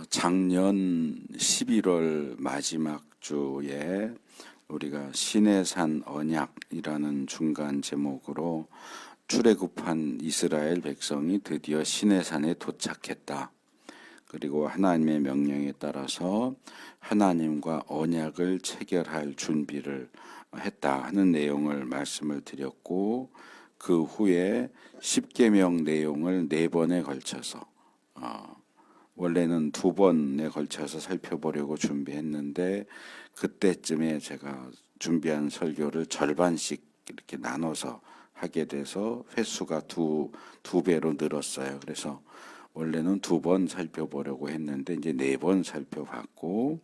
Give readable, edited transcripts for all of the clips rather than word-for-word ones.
작년 11월 마지막 주에 우리가 시내산 언약이라는 중간 제목으로 출애굽한 이스라엘 백성이 드디어 시내산에 도착했다. 그리고 하나님의 명령에 따라서 하나님과 언약을 체결할 준비를 했다 하는 내용을 말씀을 드렸고, 그 후에 십계명 내용을 4번에 걸쳐서 원래는 2번에 걸쳐서 살펴보려고 준비했는데, 그때쯤에 제가 준비한 설교를 절반씩 이렇게 나눠서 하게 돼서 횟수가 두 배로 늘었어요. 그래서 원래는 2번 살펴보려고 했는데 이제 4번 살펴봤고,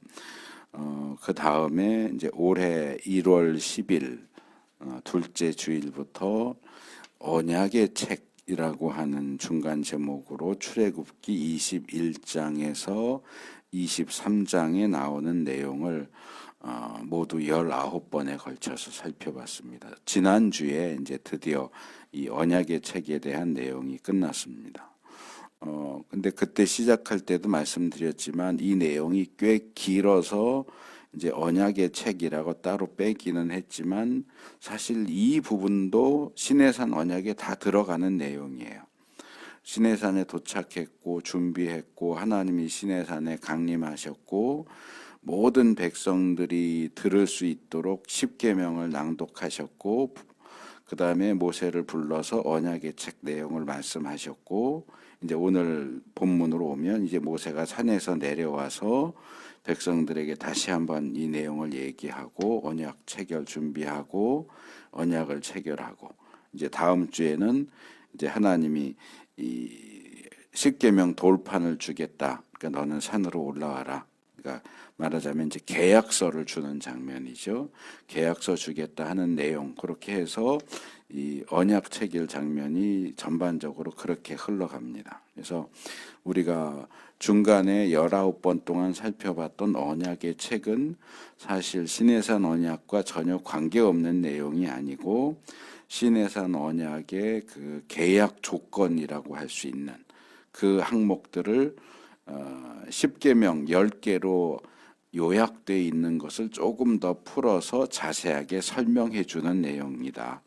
그 다음에 이제 올해 1월 10일 둘째 주일부터 언약의 책이라고 하는 중간 제목으로 출애굽기 21장에서 23장에 나오는 내용을 모두 19번에 걸쳐서 살펴봤습니다. 지난주에 이제 드디어 이 언약의 책에 대한 내용이 끝났습니다. 근데 그때 시작할 때도 말씀드렸지만 이 내용이 꽤 길어서 이제 언약의 책이라고 따로 빼기는 했지만 사실 이 부분도 시내산 언약에 다 들어가는 내용이에요. 시내산에 도착했고 준비했고 하나님이 시내산에 강림하셨고 모든 백성들이 들을 수 있도록 십계명을 낭독하셨고, 그 다음에 모세를 불러서 언약의 책 내용을 말씀하셨고, 이제 오늘 본문으로 오면 이제 모세가 산에서 내려와서 백성들에게 다시 한번 이 내용을 얘기하고 언약 체결 준비하고 언약을 체결하고, 이제 다음 주에는 이제 하나님이 이 십계명 돌판을 주겠다. 그러니까 너는 산으로 올라와라. 그러니까 말하자면 이제 계약서를 주는 장면이죠. 계약서 주겠다 하는 내용, 그렇게 해서 이 언약 체결 장면이 전반적으로 그렇게 흘러갑니다. 그래서 우리가 중간에 19번 동안 살펴봤던 언약의 책은 사실 시내산 언약과 전혀 관계없는 내용이 아니고 시내산 언약의 그 계약 조건이라고 할 수 있는 그 항목들을 십계명 10개로 요약되어 있는 것을 조금 더 풀어서 자세하게 설명해 주는 내용이다.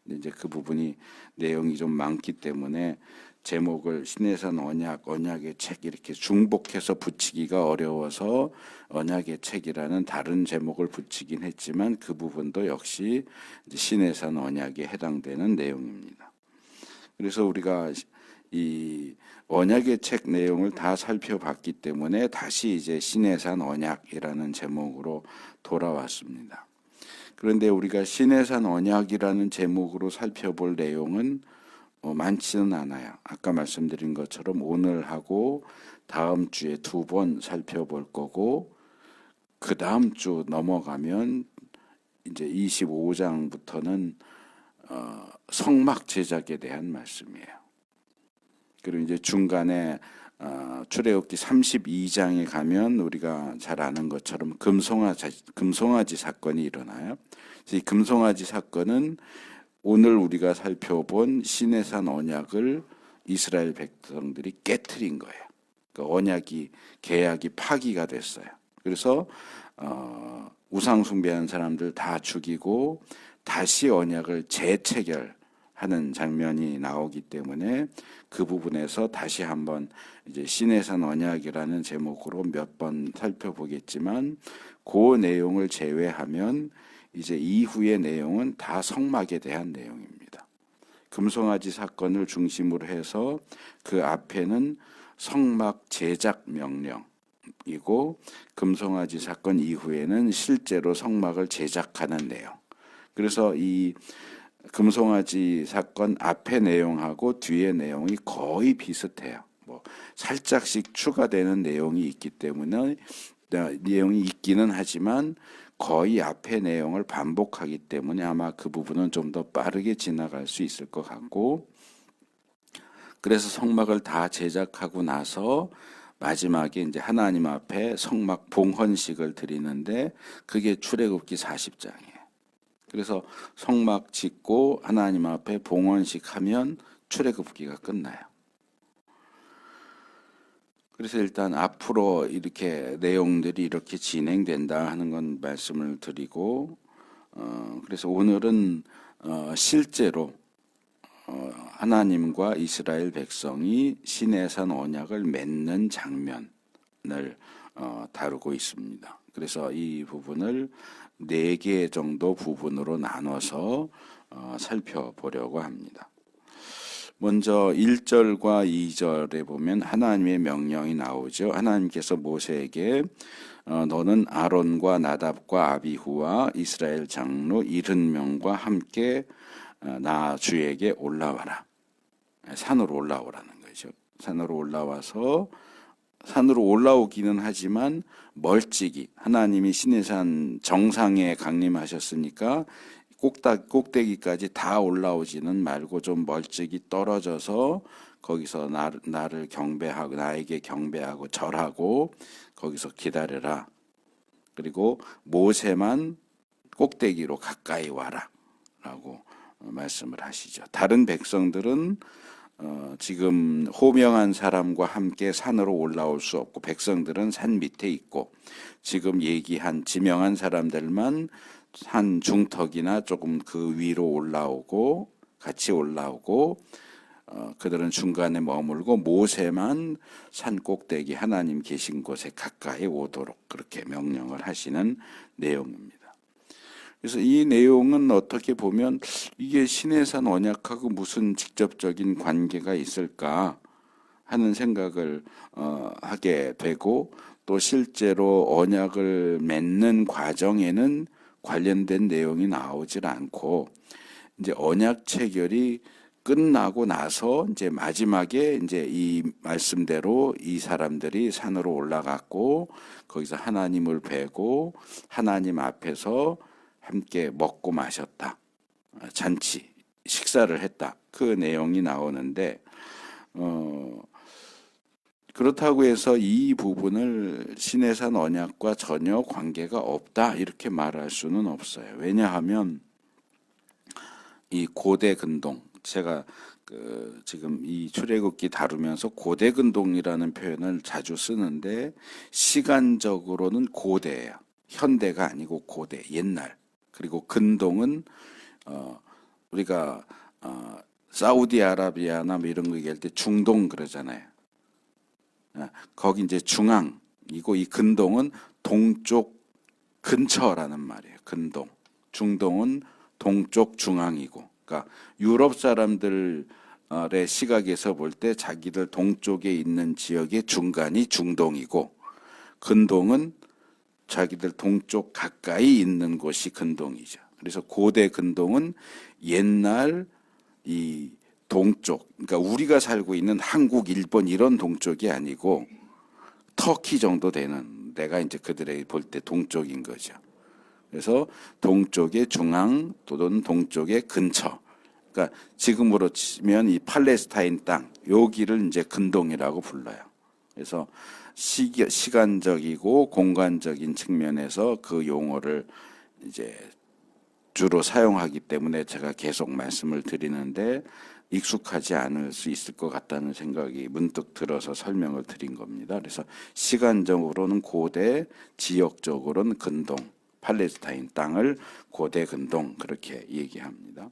근데 이제 그 부분이 내용이 좀 많기 때문에 제목을 시내산 언약의 책 이렇게 중복해서 붙이기가 어려워서 언약의 책이라는 다른 제목을 붙이긴 했지만 그 부분도 역시 시내산 언약에 해당되는 내용입니다. 그래서 우리가 이 언약의 책 내용을 다 살펴봤기 때문에 다시 이제 시내산 언약이라는 제목으로 돌아왔습니다. 그런데 우리가 시내산 언약이라는 제목으로 살펴볼 내용은 많지는 않아요. 아까 말씀드린 것처럼 오늘하고 다음 주에 2번 살펴볼 거고, 그 다음 주 넘어가면 이제 25장부터는 성막 제작에 대한 말씀이에요. 그리고 이제 중간에 출애굽기 32장에 가면 우리가 잘 아는 것처럼 금송아지 사건이 일어나요. 이 금송아지 사건은 오늘 우리가 살펴본 시내산 언약을 이스라엘 백성들이 깨트린 거예요. 그러니까 계약이 파기가 됐어요. 그래서 우상 숭배하는 사람들 다 죽이고 다시 언약을 재체결하는 장면이 나오기 때문에 그 부분에서 다시 한번 이제 시내산 언약이라는 제목으로 몇 번 살펴보겠지만, 그 내용을 제외하면 이제 이후의 내용은 다 성막에 대한 내용입니다. 금송아지 사건을 중심으로 해서 그 앞에는 성막 제작 명령이고, 금송아지 사건 이후에는 실제로 성막을 제작하는 내용. 그래서 이 금송아지 사건 앞의 내용하고 뒤의 내용이 거의 비슷해요. 뭐 살짝씩 추가되는 내용이 있기 때문에 내용이 있기는 하지만 거의 앞의 내용을 반복하기 때문에 아마 그 부분은 좀 더 빠르게 지나갈 수 있을 것 같고, 그래서 성막을 다 제작하고 나서 마지막에 이제 하나님 앞에 성막 봉헌식을 드리는데 그게 출애굽기 40장이에요. 그래서 성막 짓고 하나님 앞에 봉헌식 하면 출애굽기가 끝나요. 그래서 일단 앞으로 이렇게 내용들이 이렇게 진행된다 하는 건 말씀을 드리고, 그래서 오늘은 실제로 하나님과 이스라엘 백성이 시내산 언약을 맺는 장면을 다루고 있습니다. 그래서 이 부분을 4개 정도 부분으로 나눠서 살펴보려고 합니다. 먼저 1절과 2절에 보면 하나님의 명령이 나오죠. 하나님께서 모세에게 너는 아론과 나답과 아비후와 이스라엘 장로 70명과 함께 나 주에게 올라와라. 산으로 올라오라는 거죠. 산으로 올라와서 산으로 올라오기는 하지만 멀찍이 하나님이 시내산 정상에 강림하셨으니까 꼭대기까지 다 올라오지는 말고 좀 멀찍이 떨어져서 거기서 나를 경배하고 나에게 경배하고 절하고 거기서 기다려라. 그리고 모세만 꼭대기로 가까이 와라 라고 말씀을 하시죠. 다른 백성들은 지금 호명한 사람과 함께 산으로 올라올 수 없고 백성들은 산 밑에 있고 지금 얘기한 지명한 사람들만 산 중턱이나 조금 그 위로 올라오고 같이 올라오고 그들은 중간에 머물고 모세만 산 꼭대기 하나님 계신 곳에 가까이 오도록 그렇게 명령을 하시는 내용입니다. 그래서 이 내용은 어떻게 보면 이게 시내산 언약하고 무슨 직접적인 관계가 있을까 하는 생각을 하게 되고 또 실제로 언약을 맺는 과정에는 관련된 내용이 나오질 않고 이제 언약 체결이 끝나고 나서 이제 마지막에 이제 이 말씀대로 이 사람들이 산으로 올라갔고 거기서 하나님을 뵈고 하나님 앞에서 함께 먹고 마셨다. 잔치, 식사를 했다. 그 내용이 나오는데 그렇다고 해서 이 부분을 시내산 언약과 전혀 관계가 없다 이렇게 말할 수는 없어요. 왜냐하면 이 고대 근동, 제가 지금 이 출애굽기 다루면서 고대 근동이라는 표현을 자주 쓰는데 시간적으로는 고대예요. 현대가 아니고 고대, 옛날. 그리고 근동은 우리가 사우디아라비아나 뭐 이런 거 얘기할 때 중동 그러잖아요. 거기 이제 중앙이고 이 근동은 동쪽 근처라는 말이에요. 근동. 중동은 동쪽 중앙이고. 그러니까 유럽 사람들의 시각에서 볼 때 자기들 동쪽에 있는 지역의 중간이 중동이고 근동은 자기들 동쪽 가까이 있는 곳이 근동이죠. 그래서 고대 근동은 옛날 이 동쪽, 그러니까 우리가 살고 있는 한국, 일본 이런 동쪽이 아니고 터키 정도 되는 데가 이제 그들의 볼 때 동쪽인 거죠. 그래서 동쪽의 중앙 또는 동쪽의 근처. 그러니까 지금으로 치면 이 팔레스타인 땅, 여기를 이제 근동이라고 불러요. 그래서 시간적이고 공간적인 측면에서 그 용어를 이제 주로 사용하기 때문에 제가 계속 말씀을 드리는데 익숙하지 않을 수 있을 것 같다는 생각이 문득 들어서 설명을 드린 겁니다. 그래서 시간적으로는 고대, 지역적으로는 근동, 팔레스타인 땅을 고대 근동 그렇게 얘기합니다.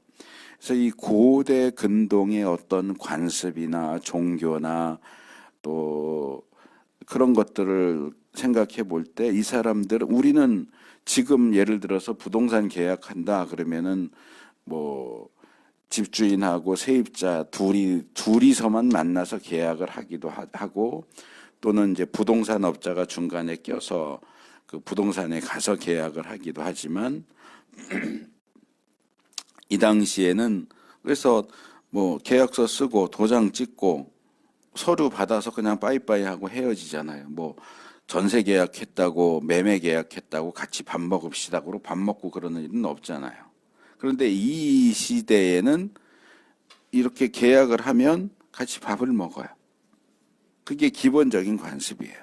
그래서 이 고대 근동의 어떤 관습이나 종교나 또 그런 것들을 생각해 볼 때 이 사람들 우리는 지금 예를 들어서 부동산 계약한다 그러면은 뭐 집주인하고 세입자 둘이서만 만나서 계약을 하기도 하고 또는 이제 부동산 업자가 중간에 껴서 그 부동산에 가서 계약을 하기도 하지만 이 당시에는 그래서 뭐 계약서 쓰고 도장 찍고 서류 받아서 그냥 빠이빠이 하고 헤어지잖아요. 뭐 전세 계약했다고 매매 계약했다고 같이 밥 먹읍시다. 그러고 밥 먹고 그러는 일은 없잖아요. 그런데 이 시대에는 이렇게 계약을 하면 같이 밥을 먹어요. 그게 기본적인 관습이에요.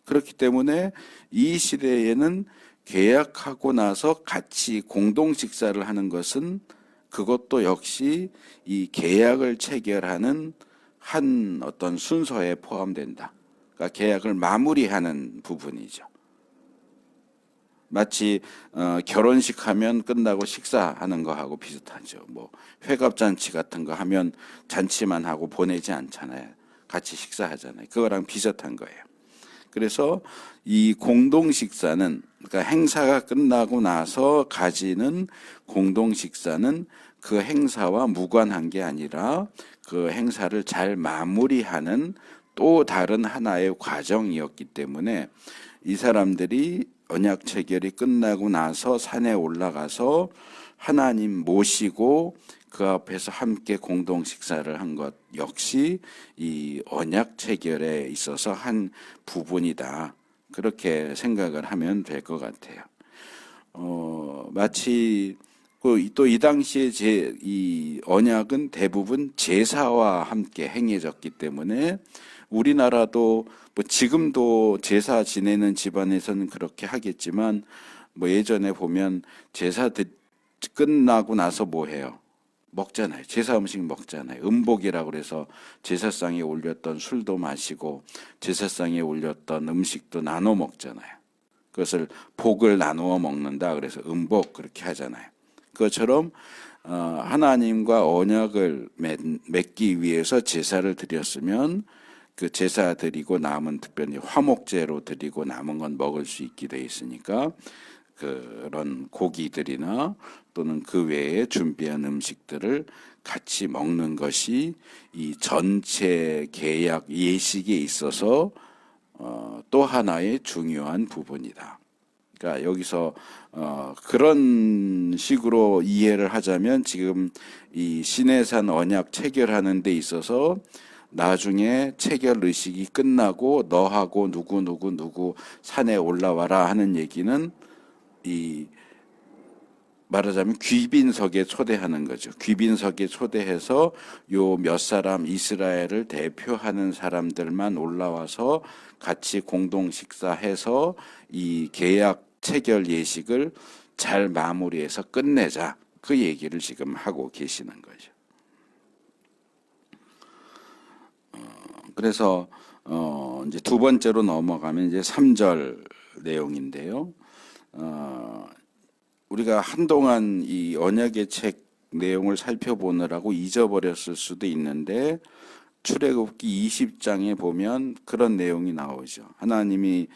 그렇기 때문에 이 시대에는 계약하고 나서 같이 공동 식사를 하는 것은 그것도 역시 이 계약을 체결하는 한 어떤 순서에 포함된다. 그러니까 계약을 마무리하는 부분이죠. 마치 결혼식 하면 끝나고 식사하는 거하고 비슷하죠. 뭐 회갑잔치 같은 거 하면 잔치만 하고 보내지 않잖아요. 같이 식사하잖아요. 그거랑 비슷한 거예요. 그래서 이 공동 식사는, 그러니까 행사가 끝나고 나서 가지는 공동 식사는 그 행사와 무관한 게 아니라 그 행사를 잘 마무리하는 또 다른 하나의 과정이었기 때문에 이 사람들이 언약 체결이 끝나고 나서 산에 올라가서 하나님 모시고 그 앞에서 함께 공동 식사를 한 것 역시 이 언약 체결에 있어서 한 부분이다. 그렇게 생각을 하면 될 것 같아요. 마치 또 이 당시에 이 언약은 대부분 제사와 함께 행해졌기 때문에 우리나라도 뭐 지금도 제사 지내는 집안에서는 그렇게 하겠지만 뭐 예전에 보면 제사 끝나고 나서 뭐 해요? 먹잖아요. 제사 음식 먹잖아요. 음복이라고 그래서 제사상에 올렸던 술도 마시고 제사상에 올렸던 음식도 나눠 먹잖아요. 그것을 복을 나누어 먹는다 그래서 음복 그렇게 하잖아요. 그것처럼 하나님과 언약을 맺기 위해서 제사를 드렸으면 그 제사 드리고 남은, 특별히 화목제로 드리고 남은 건 먹을 수 있게 돼 있으니까 그런 고기들이나 또는 그 외에 준비한 음식들을 같이 먹는 것이 이 전체 계약 예식에 있어서 또 하나의 중요한 부분이다. 그러니까 여기서 그런 식으로 이해를 하자면 지금 이 시내산 언약 체결하는 데 있어서 나중에 체결 의식이 끝나고 너하고 누구 산에 올라와라 하는 얘기는 이 말하자면 귀빈석에 초대하는 거죠. 귀빈석에 초대해서 요 몇 사람 이스라엘을 대표하는 사람들만 올라와서 같이 공동 식사해서 이 계약 체결 예식을 잘 마무리해서 끝내자. 그 얘기를 지금 하고 계시는 거죠. 그래서 이제 두 번째로 넘어가면 이제 3절 내용인데요. 우리가 한동안 이 언약의 책 내용을 살펴보느라고 잊어버렸을 수도 있는데 출애굽기 20장에 보면 그런 내용이 나오죠. 하나님이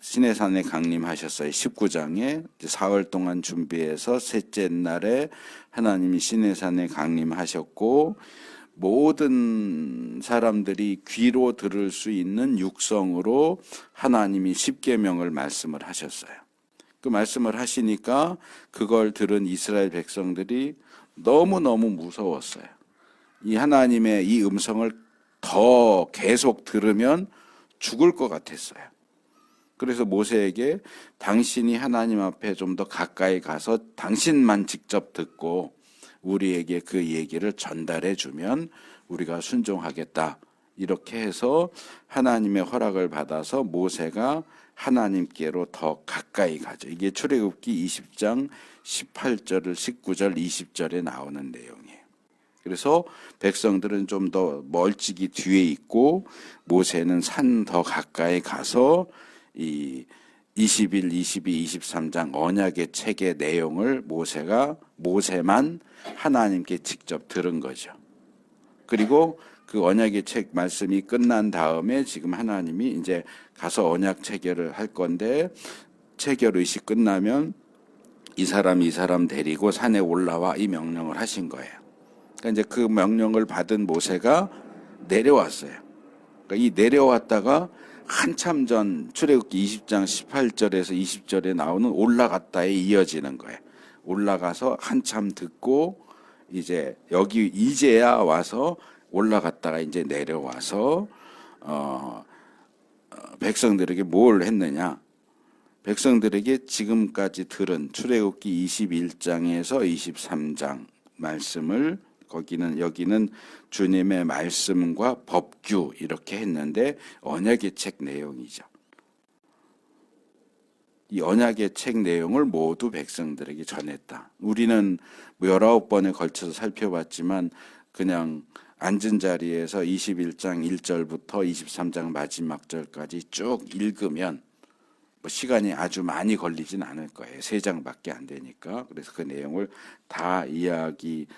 시내산에 강림하셨어요. 19장에 사흘 동안 준비해서 셋째 날에 하나님이 시내산에 강림하셨고 모든 사람들이 귀로 들을 수 있는 육성으로 하나님이 십계명을 말씀을 하셨어요. 그 말씀을 하시니까 그걸 들은 이스라엘 백성들이 너무너무 무서웠어요. 이 하나님의 이 음성을 더 계속 들으면 죽을 것 같았어요. 그래서 모세에게 당신이 하나님 앞에 좀 더 가까이 가서 당신만 직접 듣고 우리에게 그 얘기를 전달해 주면 우리가 순종하겠다. 이렇게 해서 하나님의 허락을 받아서 모세가 하나님께로 더 가까이 가죠. 이게 출애굽기 20장 18절, 19절, 20절에 나오는 내용이에요. 그래서 백성들은 좀 더 멀찍이 뒤에 있고 모세는 산 더 가까이 가서 이 21, 22, 23장 언약의 책의 내용을 모세만 하나님께 직접 들은 거죠. 그리고 그 언약의 책 말씀이 끝난 다음에 지금 하나님이 이제 가서 언약 체결을 할 건데 체결 의식 끝나면 이 사람 데리고 산에 올라와 이 명령을 하신 거예요. 그러니까 이제 그 명령을 받은 모세가 내려왔어요. 그러니까 이 내려왔다가 한참 전 출애굽기 20장 18절에서 20절에 나오는 올라갔다에 이어지는 거예요. 올라가서 한참 듣고 이제 여기 이제야 와서 올라갔다가 이제 내려와서 백성들에게 뭘 했느냐? 백성들에게 지금까지 들은 출애굽기 21장에서 23장 말씀을 여기는 주님의 말씀과 법규 이렇게 했는데 언약의 책 내용이죠. 이 언약의 책 내용을 모두 백성들에게 전했다. 우리는 19번에 걸쳐서 살펴봤지만 그냥 앉은 자리에서 21장 1절부터 23장 마지막 절까지 쭉 읽으면 뭐 시간이 아주 많이 걸리진 않을 거예요. 3장밖에 안 되니까. 그래서 그 내용을 다 이야기했고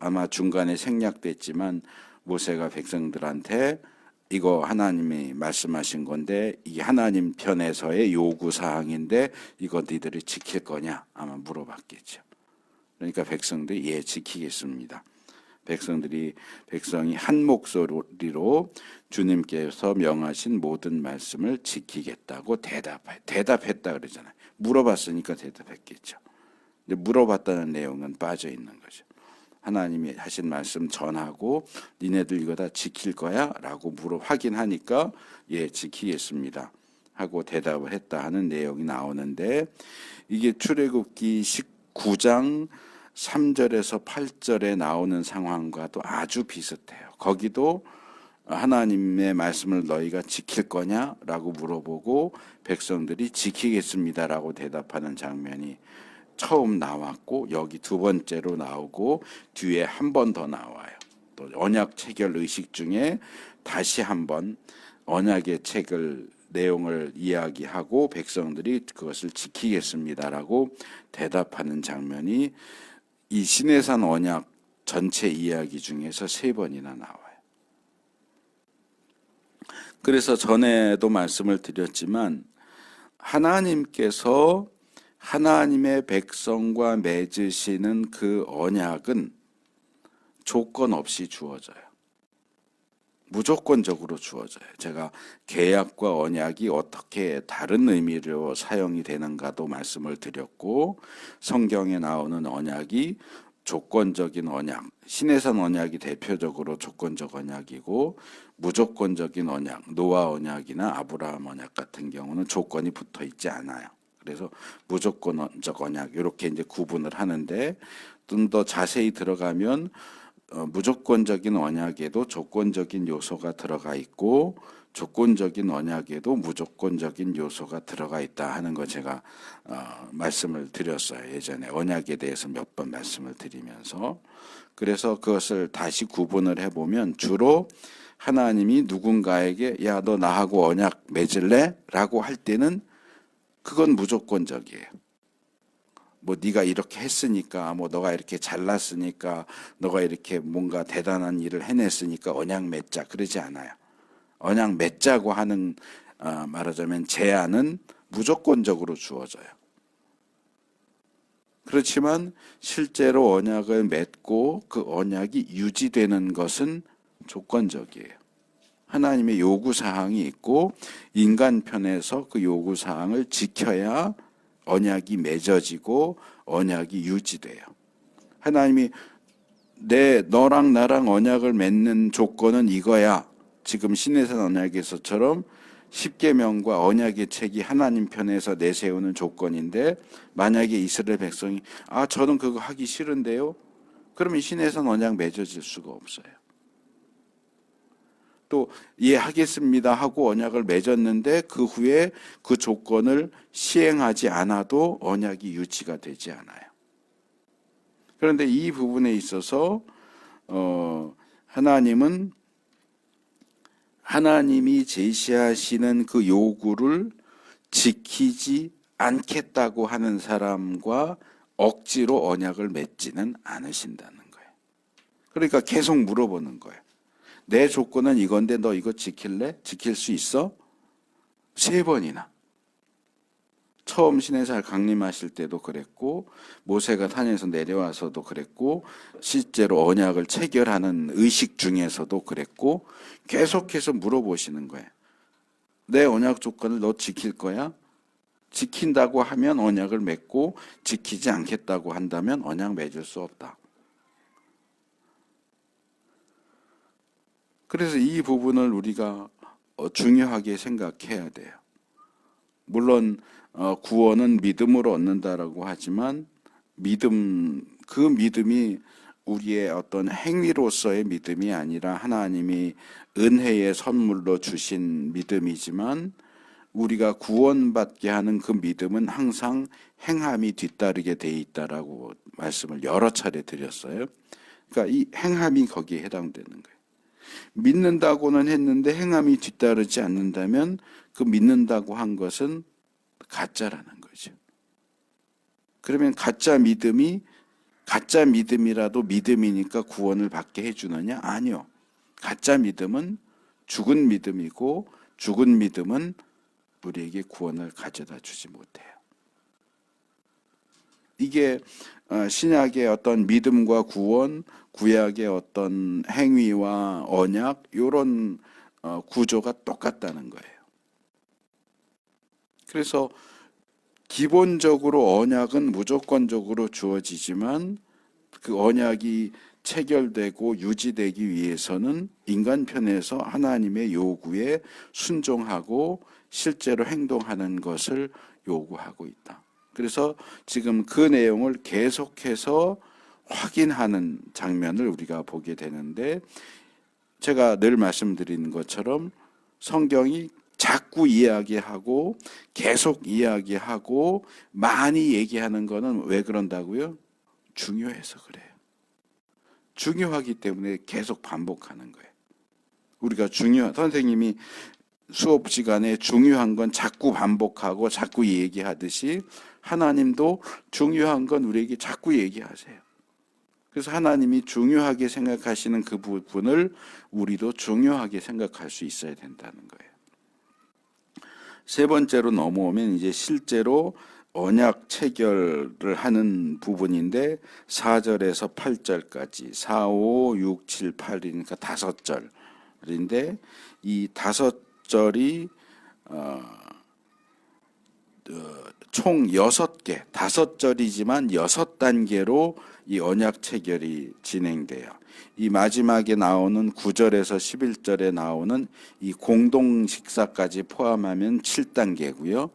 아마 중간에 생략됐지만 모세가 백성들한테 이거 하나님이 말씀하신 건데 이게 하나님 편에서의 요구사항인데 이거 너희들이 지킬 거냐 아마 물어봤겠죠. 그러니까 백성들이 예 지키겠습니다. 백성이 한 목소리로 주님께서 명하신 모든 말씀을 지키겠다고 대답했다 그러잖아요. 물어봤으니까 대답했겠죠. 근데 물어봤다는 내용은 빠져 있는 거죠. 하나님이 하신 말씀 전하고 니네들 이거 다 지킬 거야? 라고 확인하니까 예 지키겠습니다 하고 대답을 했다 하는 내용이 나오는데 이게 출애굽기 19장 3절에서 8절에 나오는 상황과도 아주 비슷해요. 거기도 하나님의 말씀을 너희가 지킬 거냐라고 물어보고 백성들이 지키겠습니다라고 대답하는 장면이 처음 나왔고 여기 두 번째로 나오고 뒤에 한 번 더 나와요. 또 언약 체결 의식 중에 다시 한번 언약의 책을 내용을 이야기하고 백성들이 그것을 지키겠습니다라고 대답하는 장면이 이 시내산 언약 전체 이야기 중에서 3번이나 나와요. 그래서 전에도 말씀을 드렸지만 하나님께서 하나님의 백성과 맺으시는 그 언약은 조건 없이 주어져요. 무조건적으로 주어져요. 제가 계약과 언약이 어떻게 다른 의미로 사용이 되는가도 말씀을 드렸고 성경에 나오는 언약이 조건적인 언약, 시내산 언약이 대표적으로 조건적 언약이고 무조건적인 언약, 노아 언약이나 아브라함 언약 같은 경우는 조건이 붙어 있지 않아요. 그래서 무조건적 언약 이렇게 이제 구분을 하는데 좀 더 자세히 들어가면 무조건적인 언약에도 조건적인 요소가 들어가 있고 조건적인 언약에도 무조건적인 요소가 들어가 있다 하는 거 제가 말씀을 드렸어요. 예전에 언약에 대해서 몇 번 말씀을 드리면서 그래서 그것을 다시 구분을 해보면 주로 하나님이 누군가에게 야, 너 나하고 언약 맺을래? 라고 할 때는 그건 무조건적이에요. 뭐 네가 이렇게 했으니까 뭐 너가 이렇게 잘났으니까 너가 이렇게 뭔가 대단한 일을 해냈으니까 언약 맺자 그러지 않아요. 언약 맺자고 하는 말하자면 제안은 무조건적으로 주어져요. 그렇지만 실제로 언약을 맺고 그 언약이 유지되는 것은 조건적이에요. 하나님의 요구사항이 있고 인간 편에서 그 요구사항을 지켜야 언약이 맺어지고 언약이 유지돼요. 하나님이 너랑 나랑 언약을 맺는 조건은 이거야. 지금 시내산 언약에서처럼 십계명과 언약의 책이 하나님 편에서 내세우는 조건인데 만약에 이스라엘 백성이 저는 그거 하기 싫은데요. 그러면 시내산 언약 맺어질 수가 없어요. 또 하겠습니다 하고 언약을 맺었는데 그 후에 그 조건을 시행하지 않아도 언약이 유지가 되지 않아요. 그런데 이 부분에 있어서 하나님이 제시하시는 그 요구를 지키지 않겠다고 하는 사람과 억지로 언약을 맺지는 않으신다는 거예요. 그러니까 계속 물어보는 거예요. 내 조건은 이건데 너 이거 지킬래? 지킬 수 있어? 3번이나. 처음 시내산 강림하실 때도 그랬고 모세가 산에서 내려와서도 그랬고 실제로 언약을 체결하는 의식 중에서도 그랬고 계속해서 물어보시는 거예요. 내 언약 조건을 너 지킬 거야? 지킨다고 하면 언약을 맺고 지키지 않겠다고 한다면 언약 맺을 수 없다. 그래서 이 부분을 우리가 중요하게 생각해야 돼요. 물론 구원은 믿음으로 얻는다라고 하지만 그 믿음이 우리의 어떤 행위로서의 믿음이 아니라 하나님이 은혜의 선물로 주신 믿음이지만 우리가 구원받게 하는 그 믿음은 항상 행함이 뒤따르게 돼 있다라고 말씀을 여러 차례 드렸어요. 그러니까 이 행함이 거기에 해당되는 거예요. 믿는다고는 했는데 행함이 뒤따르지 않는다면 그 믿는다고 한 것은 가짜라는 거죠. 그러면 가짜 믿음이라도 믿음이니까 구원을 받게 해주느냐? 아니요. 가짜 믿음은 죽은 믿음이고 죽은 믿음은 우리에게 구원을 가져다 주지 못해요. 이게 신약의 어떤 믿음과 구원, 구약의 어떤 행위와 언약 이런 구조가 똑같다는 거예요. 그래서 기본적으로 언약은 무조건적으로 주어지지만 그 언약이 체결되고 유지되기 위해서는 인간 편에서 하나님의 요구에 순종하고 실제로 행동하는 것을 요구하고 있다. 그래서 지금 그 내용을 계속해서 확인하는 장면을 우리가 보게 되는데, 제가 늘 말씀드린 것처럼 성경이 자꾸 이야기하고 계속 이야기하고 많이 얘기하는 거는 왜 그런다고요? 중요해서 그래요. 중요하기 때문에 계속 반복하는 거예요. 우리가 선생님이 수업 시간에 중요한 건 자꾸 반복하고 자꾸 얘기하듯이 하나님도 중요한 건 우리에게 자꾸 얘기하세요. 그래서 하나님이 중요하게 생각하시는 그 부분을 우리도 중요하게 생각할 수 있어야 된다는 거예요. 세 번째로 넘어오면 이제 실제로 언약 체결을 하는 부분인데 4절에서 8절까지 4, 5, 6, 7, 8이니까 5절인데 이 5절이 총 6개, 5절이지만 6단계로 이 언약 체결이 진행돼요. 이 마지막에 나오는 9절에서 11절에 나오는 이 공동 식사까지 포함하면 7단계고요.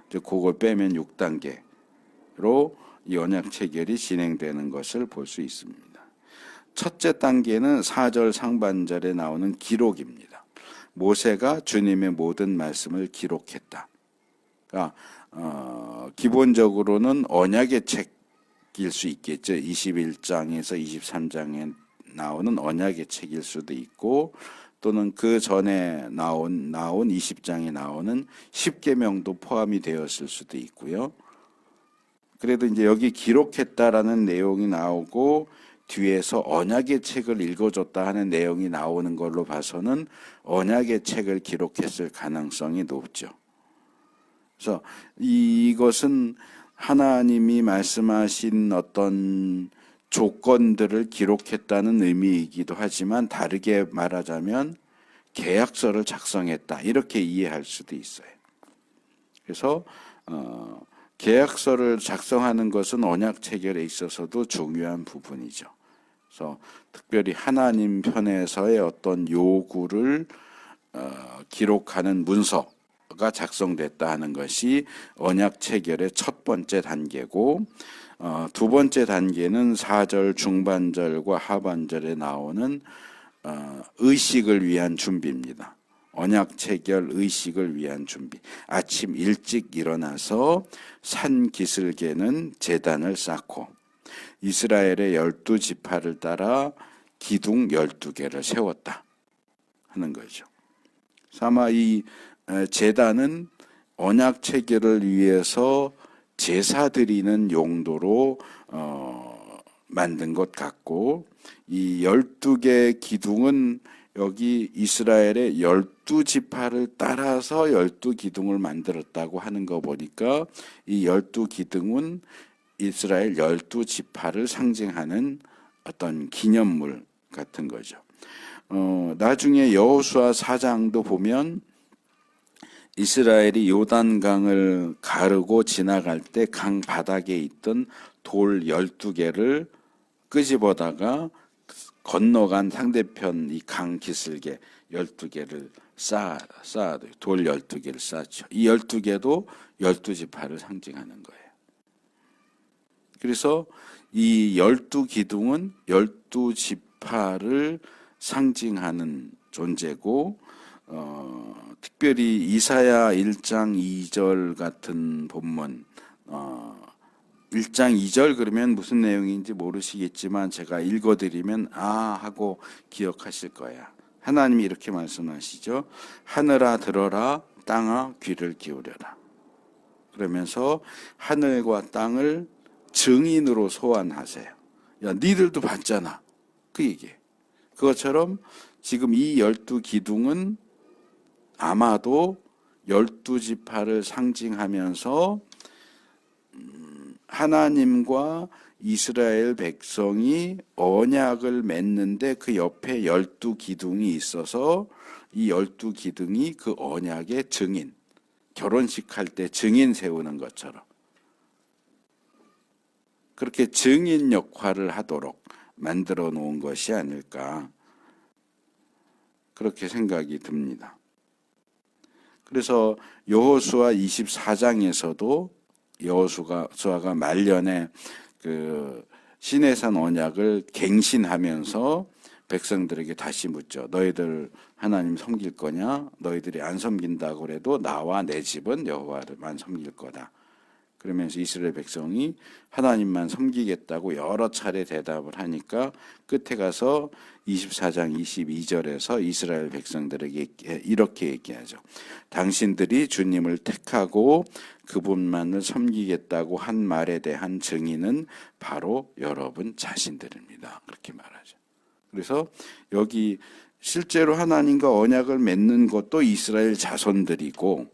이제 그걸 빼면 6단계로 이 언약 체결이 진행되는 것을 볼 수 있습니다. 첫째 단계는 4절 상반절에 나오는 기록입니다. 모세가 주님의 모든 말씀을 기록했다. 그러니까 기본적으로는 언약의 책일 수 있겠죠. 21장에서 23장에 나오는 언약의 책일 수도 있고, 또는 그 전에 나온 20장에 나오는 10계명도 포함이 되었을 수도 있고요. 그래도 이제 여기 기록했다라는 내용이 나오고 뒤에서 언약의 책을 읽어줬다 하는 내용이 나오는 걸로 봐서는 언약의 책을 기록했을 가능성이 높죠. 그래서 이것은 하나님이 말씀하신 어떤 조건들을 기록했다는 의미이기도 하지만, 다르게 말하자면 계약서를 작성했다 이렇게 이해할 수도 있어요. 그래서 계약서를 작성하는 것은 언약 체결에 있어서도 중요한 부분이죠. 그래서 특별히 하나님 편에서의 어떤 요구를 기록하는 문서가 작성됐다 하는 것이 언약 체결의 첫 번째 단계고, 두 번째 단계는 4절 중반절과 하반절에 나오는 의식을 위한 준비입니다. 언약 체결 의식을 위한 준비. 아침 일찍 일어나서 산 기슭에는 제단을 쌓고 이스라엘의 12지파를 따라 기둥 12개를 세웠다 하는 거죠. 아마 이 제단은 언약 체결을 위해서 제사 드리는 용도로 만든 것 같고, 이 12개 기둥은 여기 이스라엘의 12지파를 따라서 12기둥을 만들었다고 하는 거 보니까 이 12기둥은 이스라엘 12지파를 상징하는 어떤 기념물 같은 거죠. 나중에 여호수아 4장도 보면 이스라엘이 요단강을 가르고 지나갈 때 강 바닥에 있던 돌 12개를 끄집어다가 건너간 상대편 이 강 기슭에 12개를 돌 12개를 쌓죠. 이 12개도 12지파를 상징하는 거예요. 그래서 이 12기둥은 12지파를 상징하는 존재고, 특별히 이사야 1장 2절 같은 본문, 1장 2절 그러면 무슨 내용인지 모르시겠지만 제가 읽어드리면 아 하고 기억하실 거야. 하나님이 이렇게 말씀하시죠. 하늘아 들어라, 땅아 귀를 기울여라. 그러면서 하늘과 땅을 증인으로 소환하세요. 야, 니들도 봤잖아. 그 얘기예요. 그것처럼 지금 이 12기둥은 아마도 12지파를 상징하면서 하나님과 이스라엘 백성이 언약을 맺는데 그 옆에 12기둥이 있어서 이 12기둥이 그 언약의 증인, 결혼식 할 때 증인 세우는 것처럼 그렇게 증인 역할을 하도록 만들어 놓은 것이 아닐까 그렇게 생각이 듭니다. 그래서 여호수아 24장에서도 여호수아가 말년에 그 시내산 언약을 갱신하면서 백성들에게 다시 묻죠. 너희들 하나님 섬길 거냐? 너희들이 안 섬긴다고 그래도 나와 내 집은 여호와를만 섬길 거다. 그러면서 이스라엘 백성이 하나님만 섬기겠다고 여러 차례 대답을 하니까 끝에 가서 24장 22절에서 이스라엘 백성들에게 이렇게 얘기하죠. 당신들이 주님을 택하고 그분만을 섬기겠다고 한 말에 대한 증인은 바로 여러분 자신들입니다. 그렇게 말하죠. 그래서 여기 실제로 하나님과 언약을 맺는 것도 이스라엘 자손들이고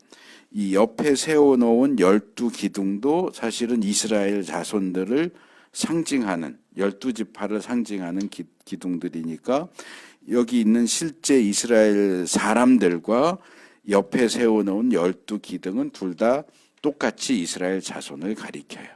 이 옆에 세워놓은 12기둥도 사실은 이스라엘 자손들을 상징하는 12지파를 상징하는 기둥들이니까 여기 있는 실제 이스라엘 사람들과 옆에 세워놓은 12기둥은 둘 다 똑같이 이스라엘 자손을 가리켜요.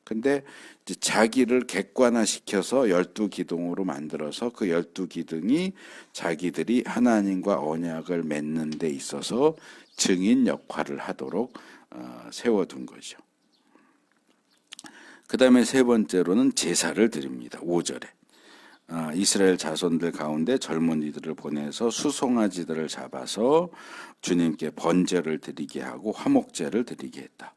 근데 이제 자기를 객관화시켜서 12기둥으로 만들어서 그 12기둥이 자기들이 하나님과 언약을 맺는 데 있어서 증인 역할을 하도록 세워둔 거죠. 그 다음에 세 번째로는 제사를 드립니다. 5절에 이스라엘 자손들 가운데 젊은이들을 보내서 수송아지들을 잡아서 주님께 번제를 드리게 하고 화목제를 드리게 했다.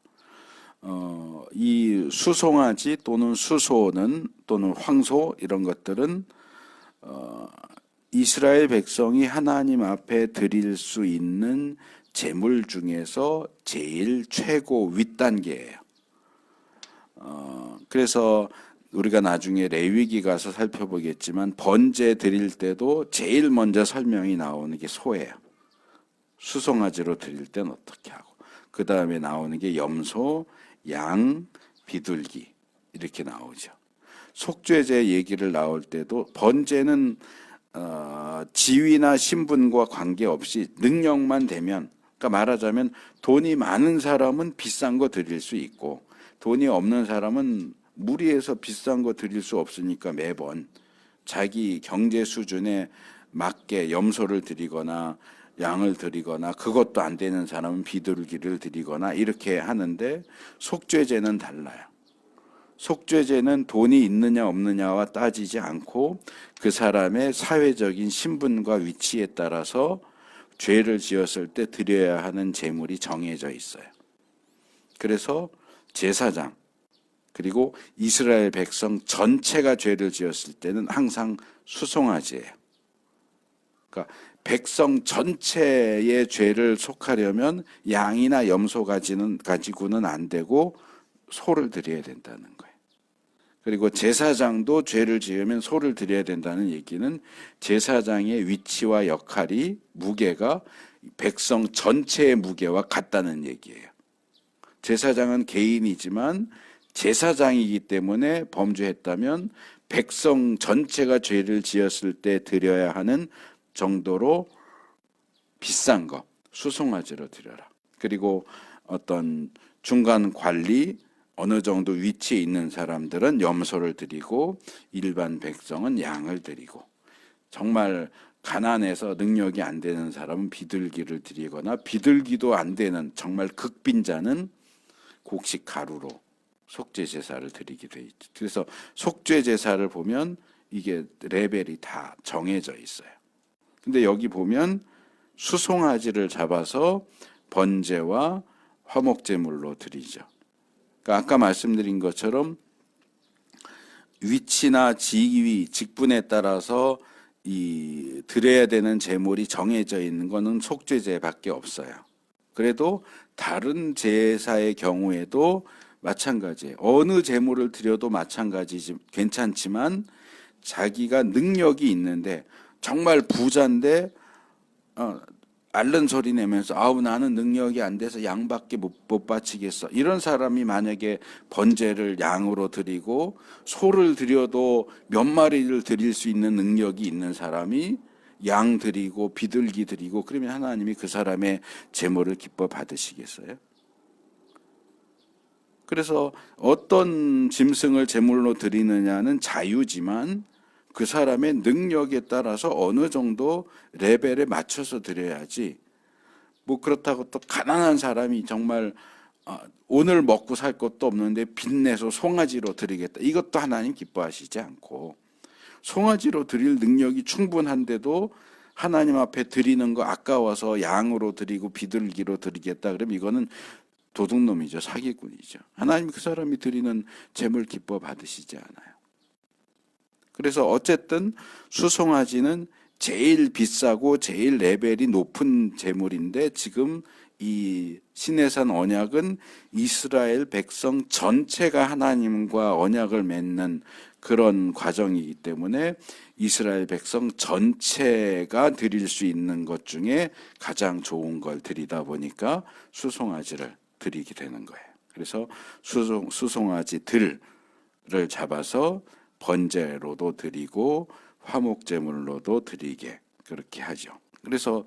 이 수송아지 또는 수소는 또는 황소 이런 것들은 이스라엘 백성이 하나님 앞에 드릴 수 있는 제물 중에서 제일 최고 윗단계예요. 그래서 우리가 나중에 레위기 가서 살펴보겠지만 번제 드릴 때도 제일 먼저 설명이 나오는 게 소예요. 수송아지로 드릴 때는 어떻게 하고 그 다음에 나오는 게 염소, 양, 비둘기 이렇게 나오죠. 속죄제 얘기를 나올 때도 번제는 지위나 신분과 관계없이 능력만 되면, 그러니까 말하자면 돈이 많은 사람은 비싼 거 드릴 수 있고 돈이 없는 사람은 무리해서 비싼 거 드릴 수 없으니까 매번 자기 경제 수준에 맞게 염소를 드리거나 양을 드리거나 그것도 안 되는 사람은 비둘기를 드리거나 이렇게 하는데 속죄제는 달라요. 속죄제는 돈이 있느냐 없느냐와 따지지 않고 그 사람의 사회적인 신분과 위치에 따라서 죄를 지었을 때 드려야 하는 제물이 정해져 있어요. 그래서 제사장 그리고 이스라엘 백성 전체가 죄를 지었을 때는 항상 수송아지예요. 그러니까 백성 전체의 죄를 속하려면 양이나 염소 가지고는 안 되고 소를 드려야 된다는 거예요. 그리고 제사장도 죄를 지으면 소를 드려야 된다는 얘기는 제사장의 위치와 역할이 무게가 백성 전체의 무게와 같다는 얘기예요. 제사장은 개인이지만 제사장이기 때문에 범죄했다면 백성 전체가 죄를 지었을 때 드려야 하는 정도로 비싼 거 수송아지로 드려라. 그리고 어떤 중간 관리 어느 정도 위치에 있는 사람들은 염소를 드리고 일반 백성은 양을 드리고 정말 가난해서 능력이 안 되는 사람은 비둘기를 드리거나 비둘기도 안 되는 정말 극빈자는 곡식 가루로 속죄 제사를 드리게 돼 있죠. 그래서 속죄 제사를 보면 이게 레벨이 다 정해져 있어요. 근데 여기 보면 수송아지를 잡아서 번제와 화목제물로 드리죠. 그러니까 아까 말씀드린 것처럼 위치나 지위, 직분에 따라서 이 드려야 되는 제물이 정해져 있는 거는 속죄제밖에 없어요. 그래도 다른 제사의 경우에도 마찬가지예요. 어느 제물을 드려도 마찬가지지 괜찮지만 자기가 능력이 있는데 정말 부자인데 앓는 소리 내면서 아우 나는 능력이 안 돼서 양밖에 못 바치겠어. 이런 사람이 만약에 번제를 양으로 드리고 소를 드려도 몇 마리를 드릴 수 있는 능력이 있는 사람이 양 드리고 비둘기 드리고 그러면 하나님이 그 사람의 제물을 기뻐 받으시겠어요? 그래서 어떤 짐승을 제물로 드리느냐는 자유지만 그 사람의 능력에 따라서 어느 정도 레벨에 맞춰서 드려야지. 뭐 그렇다고 또 가난한 사람이 정말 오늘 먹고 살 것도 없는데 빚내서 송아지로 드리겠다. 이것도 하나님 기뻐하시지 않고 송아지로 드릴 능력이 충분한데도 하나님 앞에 드리는 거 아까워서 양으로 드리고 비둘기로 드리겠다. 그러면 이거는 도둑놈이죠. 사기꾼이죠. 하나님 그 사람이 드리는 제물 기뻐 받으시지 않아요. 그래서 어쨌든 수송아지는 제일 비싸고 제일 레벨이 높은 제물인데 지금 이 시내산 언약은 이스라엘 백성 전체가 하나님과 언약을 맺는 그런 과정이기 때문에 이스라엘 백성 전체가 드릴 수 있는 것 중에 가장 좋은 걸 드리다 보니까 수송아지를 드리게 되는 거예요. 그래서 수송아지들을 잡아서 번제로도 드리고 화목제물로도 드리게 그렇게 하죠. 그래서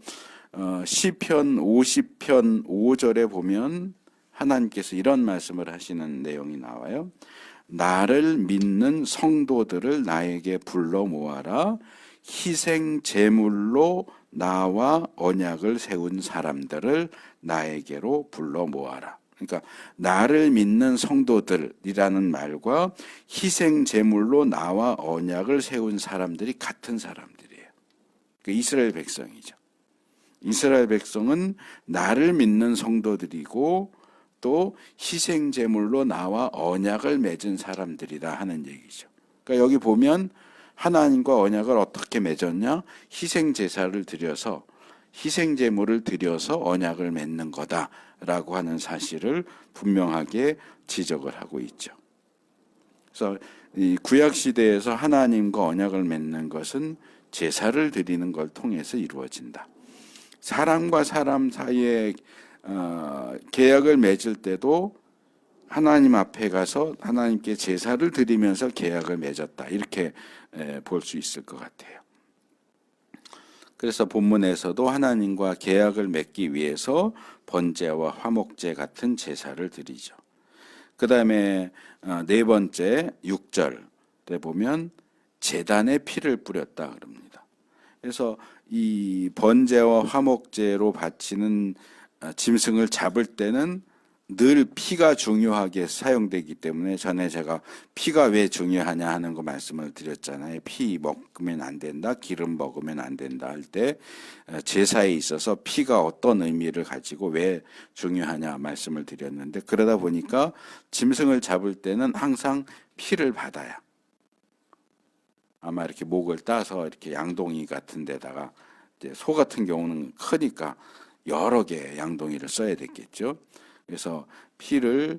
시편 50편 5절에 보면 하나님께서 이런 말씀을 하시는 내용이 나와요. 나를 믿는 성도들을 나에게 불러 모아라. 희생 제물로 나와 언약을 세운 사람들을 나에게로 불러 모아라. 그러니까 나를 믿는 성도들이라는 말과 희생 제물로 나와 언약을 세운 사람들이 같은 사람들이에요. 그러니까 이스라엘 백성이죠. 이스라엘 백성은 나를 믿는 성도들이고 또 희생 제물로 나와 언약을 맺은 사람들이다 하는 얘기죠. 그러니까 여기 보면 하나님과 언약을 어떻게 맺었냐? 희생 제사를 드려서 희생 제물을 드려서 언약을 맺는 거다라고 하는 사실을 분명하게 지적을 하고 있죠. 그래서 이 구약 시대에서 하나님과 언약을 맺는 것은 제사를 드리는 걸 통해서 이루어진다. 사람과 사람 사이에 계약을 맺을 때도 하나님 앞에 가서 하나님께 제사를 드리면서 계약을 맺었다. 이렇게 볼 수 있을 것 같아요. 그래서 본문에서도 하나님과 계약을 맺기 위해서 번제와 화목제 같은 제사를 드리죠. 그 다음에 네 번째 6절에 보면 제단에 피를 뿌렸다 그럽니다. 그래서 이 번제와 화목제로 바치는 짐승을 잡을 때는 늘 피가 중요하게 사용되기 때문에 전에 제가 피가 왜 중요하냐 하는 거 말씀을 드렸잖아요. 피 먹으면 안 된다, 기름 먹으면 안 된다 할 때 제사에 있어서 피가 어떤 의미를 가지고 왜 중요하냐 말씀을 드렸는데 그러다 보니까 짐승을 잡을 때는 항상 피를 받아요. 아마 이렇게 목을 따서 이렇게 양동이 같은 데다가 이제 소 같은 경우는 크니까 여러 개 양동이를 써야 됐겠죠. 그래서 피를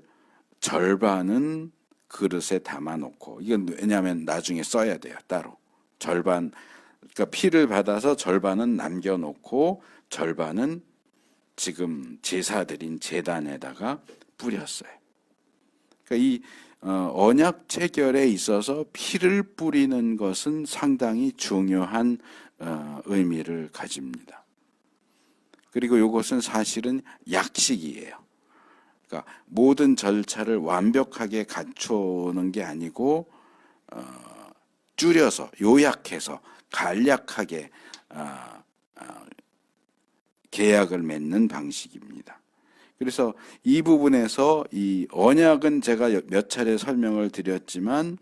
절반은 그릇에 담아놓고 이건 왜냐하면 나중에 써야 돼요. 따로 절반 그러니까 피를 받아서 절반은 남겨놓고 절반은 지금 제사 드린 제단에다가 뿌렸어요. 그러니까 이 언약 체결에 있어서 피를 뿌리는 것은 상당히 중요한 의미를 가집니다. 그리고 이것은 사실은 약식이에요. 그러니까 모든 절차를 완벽하게 갖추는 게 아니고 줄여서 요약해서 간략하게 계약을 맺는 방식입니다. 그래서 이 부분에서 이 언약은 제가 몇 차례 설명을 드렸지만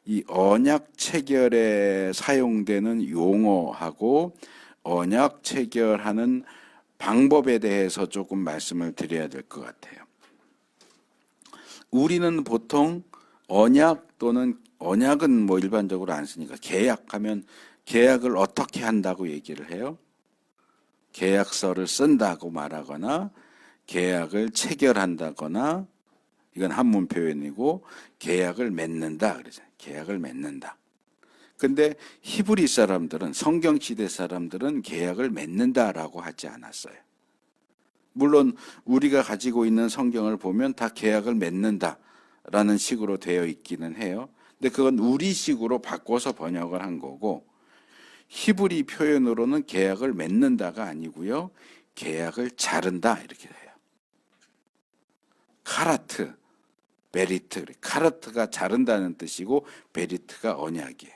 이 언약 체결에 사용되는 용어하고 언약 체결하는 방법에 대해서 조금 말씀을 드려야 될 것 같아요. 우리는 보통 언약 또는 언약은 뭐 일반적으로 안 쓰니까 계약하면 계약을 어떻게 한다고 얘기를 해요? 계약서를 쓴다고 말하거나 계약을 체결한다거나 이건 한문 표현이고 계약을 맺는다 그러죠. 계약을 맺는다. 근데 히브리 사람들은 성경 시대 사람들은 계약을 맺는다라고 하지 않았어요. 물론 우리가 가지고 있는 성경을 보면 다 계약을 맺는다라는 식으로 되어 있기는 해요. 근데 그건 우리식으로 바꿔서 번역을 한 거고 히브리 표현으로는 계약을 맺는다가 아니고요. 계약을 자른다 이렇게 돼요. 카라트, 베리트. 카라트가 자른다는 뜻이고 베리트가 언약이에요.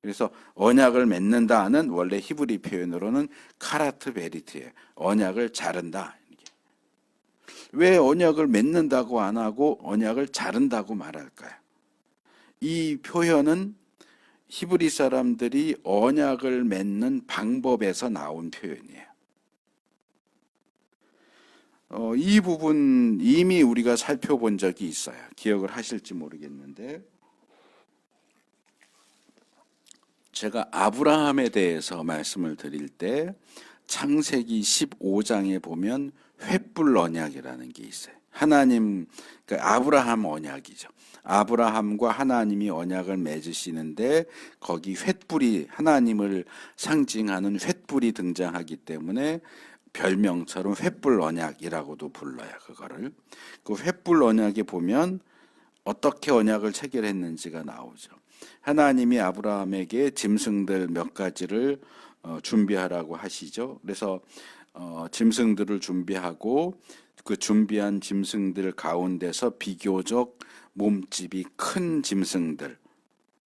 그래서 언약을 맺는다는 원래 히브리 표현으로는 카라트 베리트예요. 언약을 자른다. 왜 언약을 맺는다고 안 하고 언약을 자른다고 말할까요? 이 표현은 히브리 사람들이 언약을 맺는 방법에서 나온 표현이에요. 이 부분 이미 우리가 살펴본 적이 있어요. 기억을 하실지 모르겠는데 제가 아브라함에 대해서 말씀을 드릴 때 창세기 15장에 보면 횃불 언약이라는 게 있어요. 하나님, 그러니까 아브라함 언약이죠. 아브라함과 하나님이 언약을 맺으시는데 거기 횃불이 하나님을 상징하는 횃불이 등장하기 때문에 별명처럼 횃불 언약이라고도 불러요. 그거를. 그 횃불 언약에 보면 어떻게 언약을 체결했는지가 나오죠. 하나님이 아브라함에게 짐승들 몇 가지를 준비하라고 하시죠. 그래서 짐승들을 준비하고 그 준비한 짐승들 가운데서 비교적 몸집이 큰 짐승들,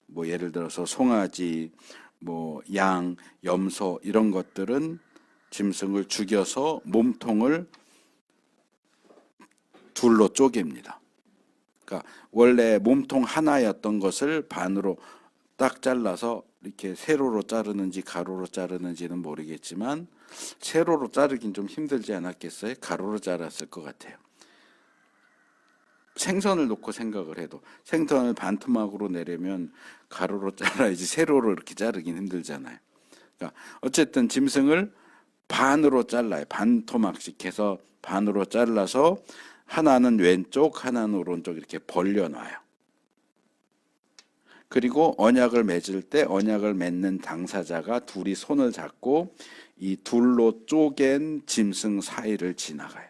뭐 예를 들어서 송아지, 뭐 양, 염소 이런 것들은 짐승을 죽여서 몸통을 둘로 쪼갭니다. 그러니까 원래 몸통 하나였던 것을 반으로 딱 잘라서 이렇게 세로로 자르는지 가로로 자르는지는 모르겠지만 세로로 자르긴 좀 힘들지 않았겠어요? 가로로 자랐을 것 같아요. 생선을 놓고 생각을 해도 생선을 반토막으로 내려면 가로로 잘라야지 세로로 이렇게 자르긴 힘들잖아요. 그러니까 어쨌든 짐승을 반으로 잘라요. 반토막씩 해서 반으로 잘라서 하나는 왼쪽, 하나는 오른쪽 이렇게 벌려놔요. 그리고 언약을 맺을 때 언약을 맺는 당사자가 둘이 손을 잡고 이 둘로 쪼갠 짐승 사이를 지나가요.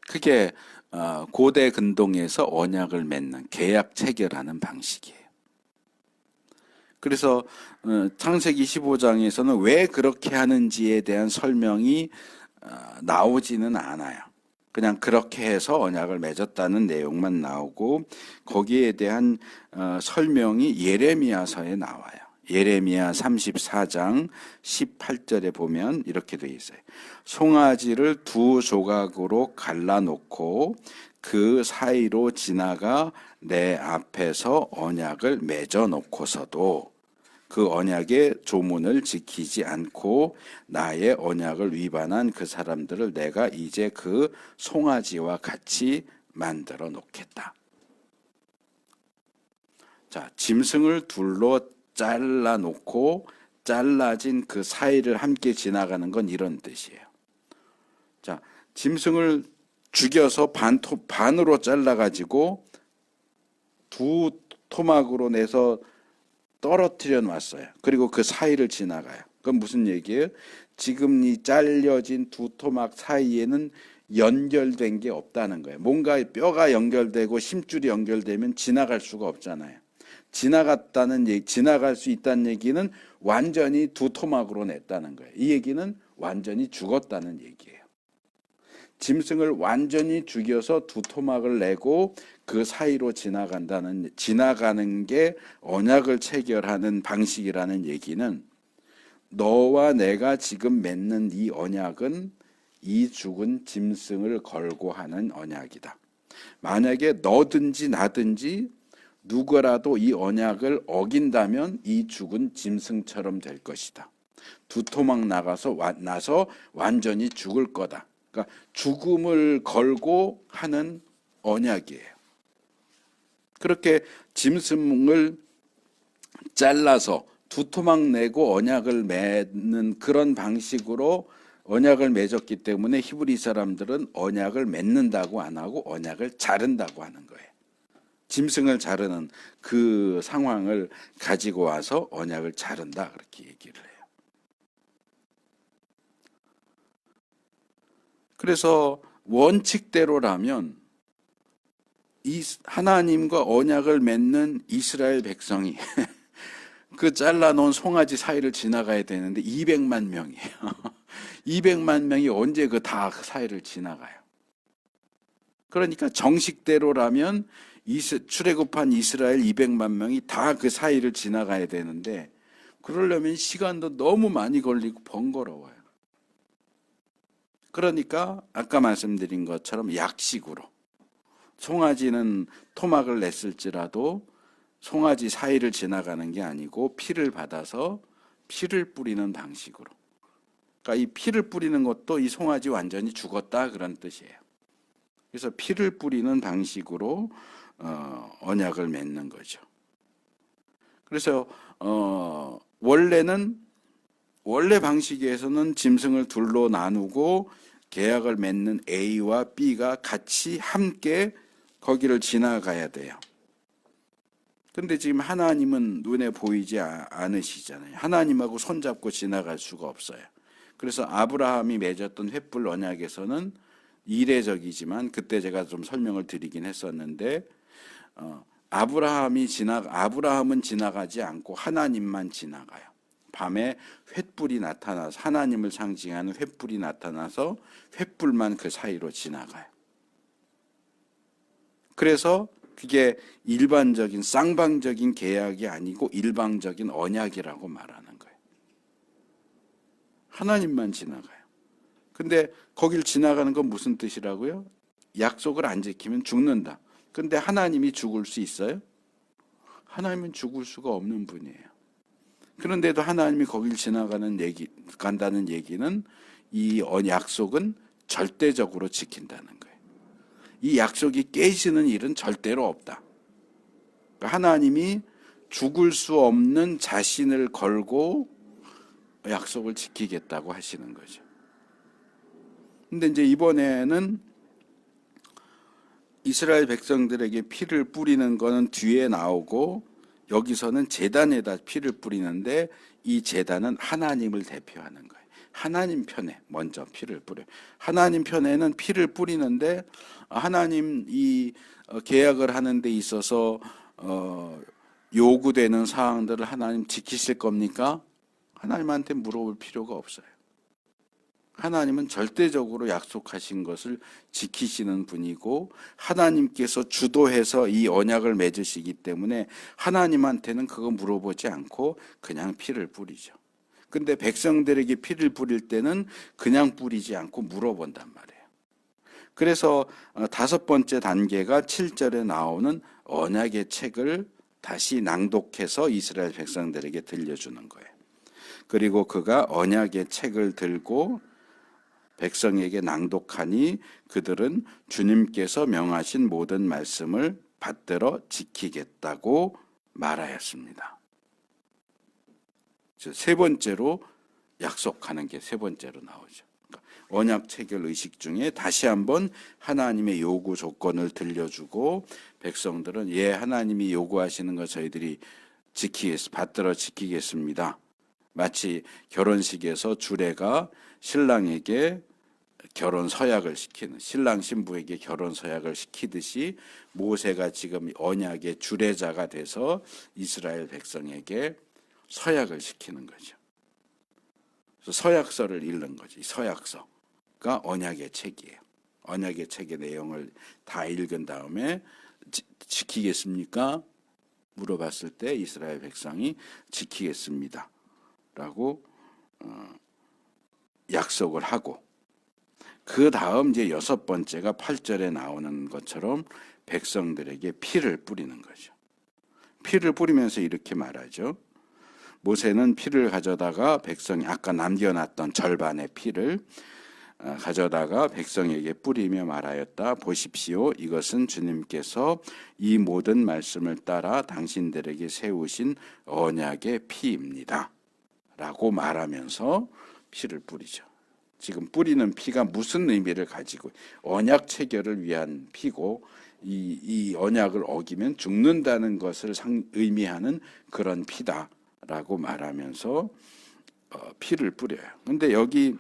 그게 고대 근동에서 언약을 맺는 계약 체결하는 방식이에요. 그래서 창세기 15장에서는 왜 그렇게 하는지에 대한 설명이 나오지는 않아요. 그냥 그렇게 해서 언약을 맺었다는 내용만 나오고 거기에 대한 설명이 예레미야서에 나와요. 예레미야 34장 18절에 보면 이렇게 되어 있어요. 송아지를 두 조각으로 갈라놓고 그 사이로 지나가 내 앞에서 언약을 맺어놓고서도 그 언약의 조문을 지키지 않고 나의 언약을 위반한 그 사람들을 내가 이제 그 송아지와 같이 만들어 놓겠다. 자, 짐승을 둘로 잘라 놓고 잘라진 그 사이를 함께 지나가는 건 이런 뜻이에요. 자, 짐승을 죽여서 반으로 잘라가지고 두 토막으로 내서 떨어뜨려 놨어요. 그리고 그 사이를 지나가요. 그건 무슨 얘기예요? 지금 이 잘려진 두 토막 사이에는 연결된 게 없다는 거예요. 뭔가 뼈가 연결되고 심줄이 연결되면 지나갈 수가 없잖아요. 지나갈 수 있다는 얘기는 완전히 두 토막으로 냈다는 거예요. 이 얘기는 완전히 죽었다는 얘기예요. 짐승을 완전히 죽여서 두 토막을 내고 그 사이로 지나가는 게 언약을 체결하는 방식이라는 얘기는 너와 내가 지금 맺는 이 언약은 이 죽은 짐승을 걸고 하는 언약이다. 만약에 너든지 나든지 누구라도 이 언약을 어긴다면 이 죽은 짐승처럼 될 것이다. 두 토막 나서 완전히 죽을 거다. 그러니까 죽음을 걸고 하는 언약이에요. 그렇게 짐승을 잘라서 두 토막 내고 언약을 맺는 그런 방식으로 언약을 맺었기 때문에 히브리 사람들은 언약을 맺는다고 안 하고 언약을 자른다고 하는 거예요. 짐승을 자르는 그 상황을 가지고 와서 언약을 자른다 그렇게 얘기를 해요. 그래서 원칙대로라면 이 하나님과 언약을 맺는 이스라엘 백성이 그 잘라놓은 송아지 사이를 지나가야 되는데 200만 명이에요. 200만 명이 언제 그 사이를 지나가요? 그러니까 정식대로라면 출애굽한 이스라엘 200만 명이 다 그 사이를 지나가야 되는데 그러려면 시간도 너무 많이 걸리고 번거로워요. 그러니까 아까 말씀드린 것처럼 약식으로 송아지는 토막을 냈을지라도 송아지 사이를 지나가는 게 아니고 피를 받아서 피를 뿌리는 방식으로. 그러니까 이 피를 뿌리는 것도 이 송아지 완전히 죽었다 그런 뜻이에요. 그래서 피를 뿌리는 방식으로 언약을 맺는 거죠. 그래서 원래 방식에서는 짐승을 둘로 나누고 계약을 맺는 A와 B가 같이 함께 거기를 지나가야 돼요. 근데 지금 하나님은 눈에 보이지 않으시잖아요. 하나님하고 손잡고 지나갈 수가 없어요. 그래서 아브라함이 맺었던 횃불 언약에서는 이례적이지만 그때 제가 좀 설명을 드리긴 했었는데 아브라함은 지나가지 않고 하나님만 지나가요. 밤에 횃불이 나타나서 하나님을 상징하는 횃불이 나타나서 횃불만 그 사이로 지나가요. 그래서 그게 일반적인 쌍방적인 계약이 아니고 일방적인 언약이라고 말하는 거예요. 하나님만 지나가요. 근데 거길 지나가는 건 무슨 뜻이라고요? 약속을 안 지키면 죽는다. 근데 하나님이 죽을 수 있어요? 하나님은 죽을 수가 없는 분이에요. 그런데도 하나님이 거길 간다는 얘기는 이 약속은 절대적으로 지킨다는 거예요. 이 약속이 깨지는 일은 절대로 없다. 하나님이 죽을 수 없는 자신을 걸고 약속을 지키겠다고 하시는 거죠. 근데 이제 이번에는 이스라엘 백성들에게 피를 뿌리는 거는 뒤에 나오고 여기서는 제단에다 피를 뿌리는데 이 제단은 하나님을 대표하는 거예요. 하나님 편에 먼저 피를 뿌려요. 하나님 편에는 피를 뿌리는데 하나님 이 계약을 하는 데 있어서 요구되는 사항들을 하나님 지키실 겁니까? 하나님한테 물어볼 필요가 없어요. 하나님은 절대적으로 약속하신 것을 지키시는 분이고 하나님께서 주도해서 이 언약을 맺으시기 때문에 하나님한테는 그거 물어보지 않고 그냥 피를 뿌리죠. 근데 백성들에게 피를 뿌릴 때는 그냥 뿌리지 않고 물어본단 말이에요. 그래서 5번째 단계가 7절에 나오는 언약의 책을 다시 낭독해서 이스라엘 백성들에게 들려주는 거예요. 그리고 그가 언약의 책을 들고 백성에게 낭독하니 그들은 주님께서 명하신 모든 말씀을 받들어 지키겠다고 말하였습니다. 세 번째로 약속하는 게 세 번째로 나오죠. 그러니까 언약 체결 의식 중에 다시 한번 하나님의 요구 조건을 들려주고 백성들은 예, 하나님이 요구하시는 거 저희들이 받들어 지키겠습니다. 마치 결혼식에서 주례가 신랑에게 결혼 서약을 시키는, 신랑 신부에게 결혼 서약을 시키듯이 모세가 지금 언약의 주례자가 돼서 이스라엘 백성에게 서약을 시키는 거죠. 그래서 서약서를 읽는 거죠. 이 서약서가 언약의 책이에요. 언약의 책의 내용을 다 읽은 다음에 지키겠습니까? 물어봤을 때 이스라엘 백성이 지키겠습니다 라고 약속을 하고 그 다음 이제 6번째가 8절에 나오는 것처럼 백성들에게 피를 뿌리는 거죠. 피를 뿌리면서 이렇게 말하죠. 모세는 피를 가져다가 백성이 아까 남겨놨던 절반의 피를 가져다가 백성에게 뿌리며 말하였다. 보십시오. 이것은 주님께서 이 모든 말씀을 따라 당신들에게 세우신 언약의 피입니다. 라고 말하면서 피를 뿌리죠. 지금 뿌리는 피가 무슨 의미를 가지고 언약 체결을 위한 피고 이 언약을 어기면 죽는다는 것을 의미하는 그런 피다라고 말하면서 피를 뿌려요. 근데 여기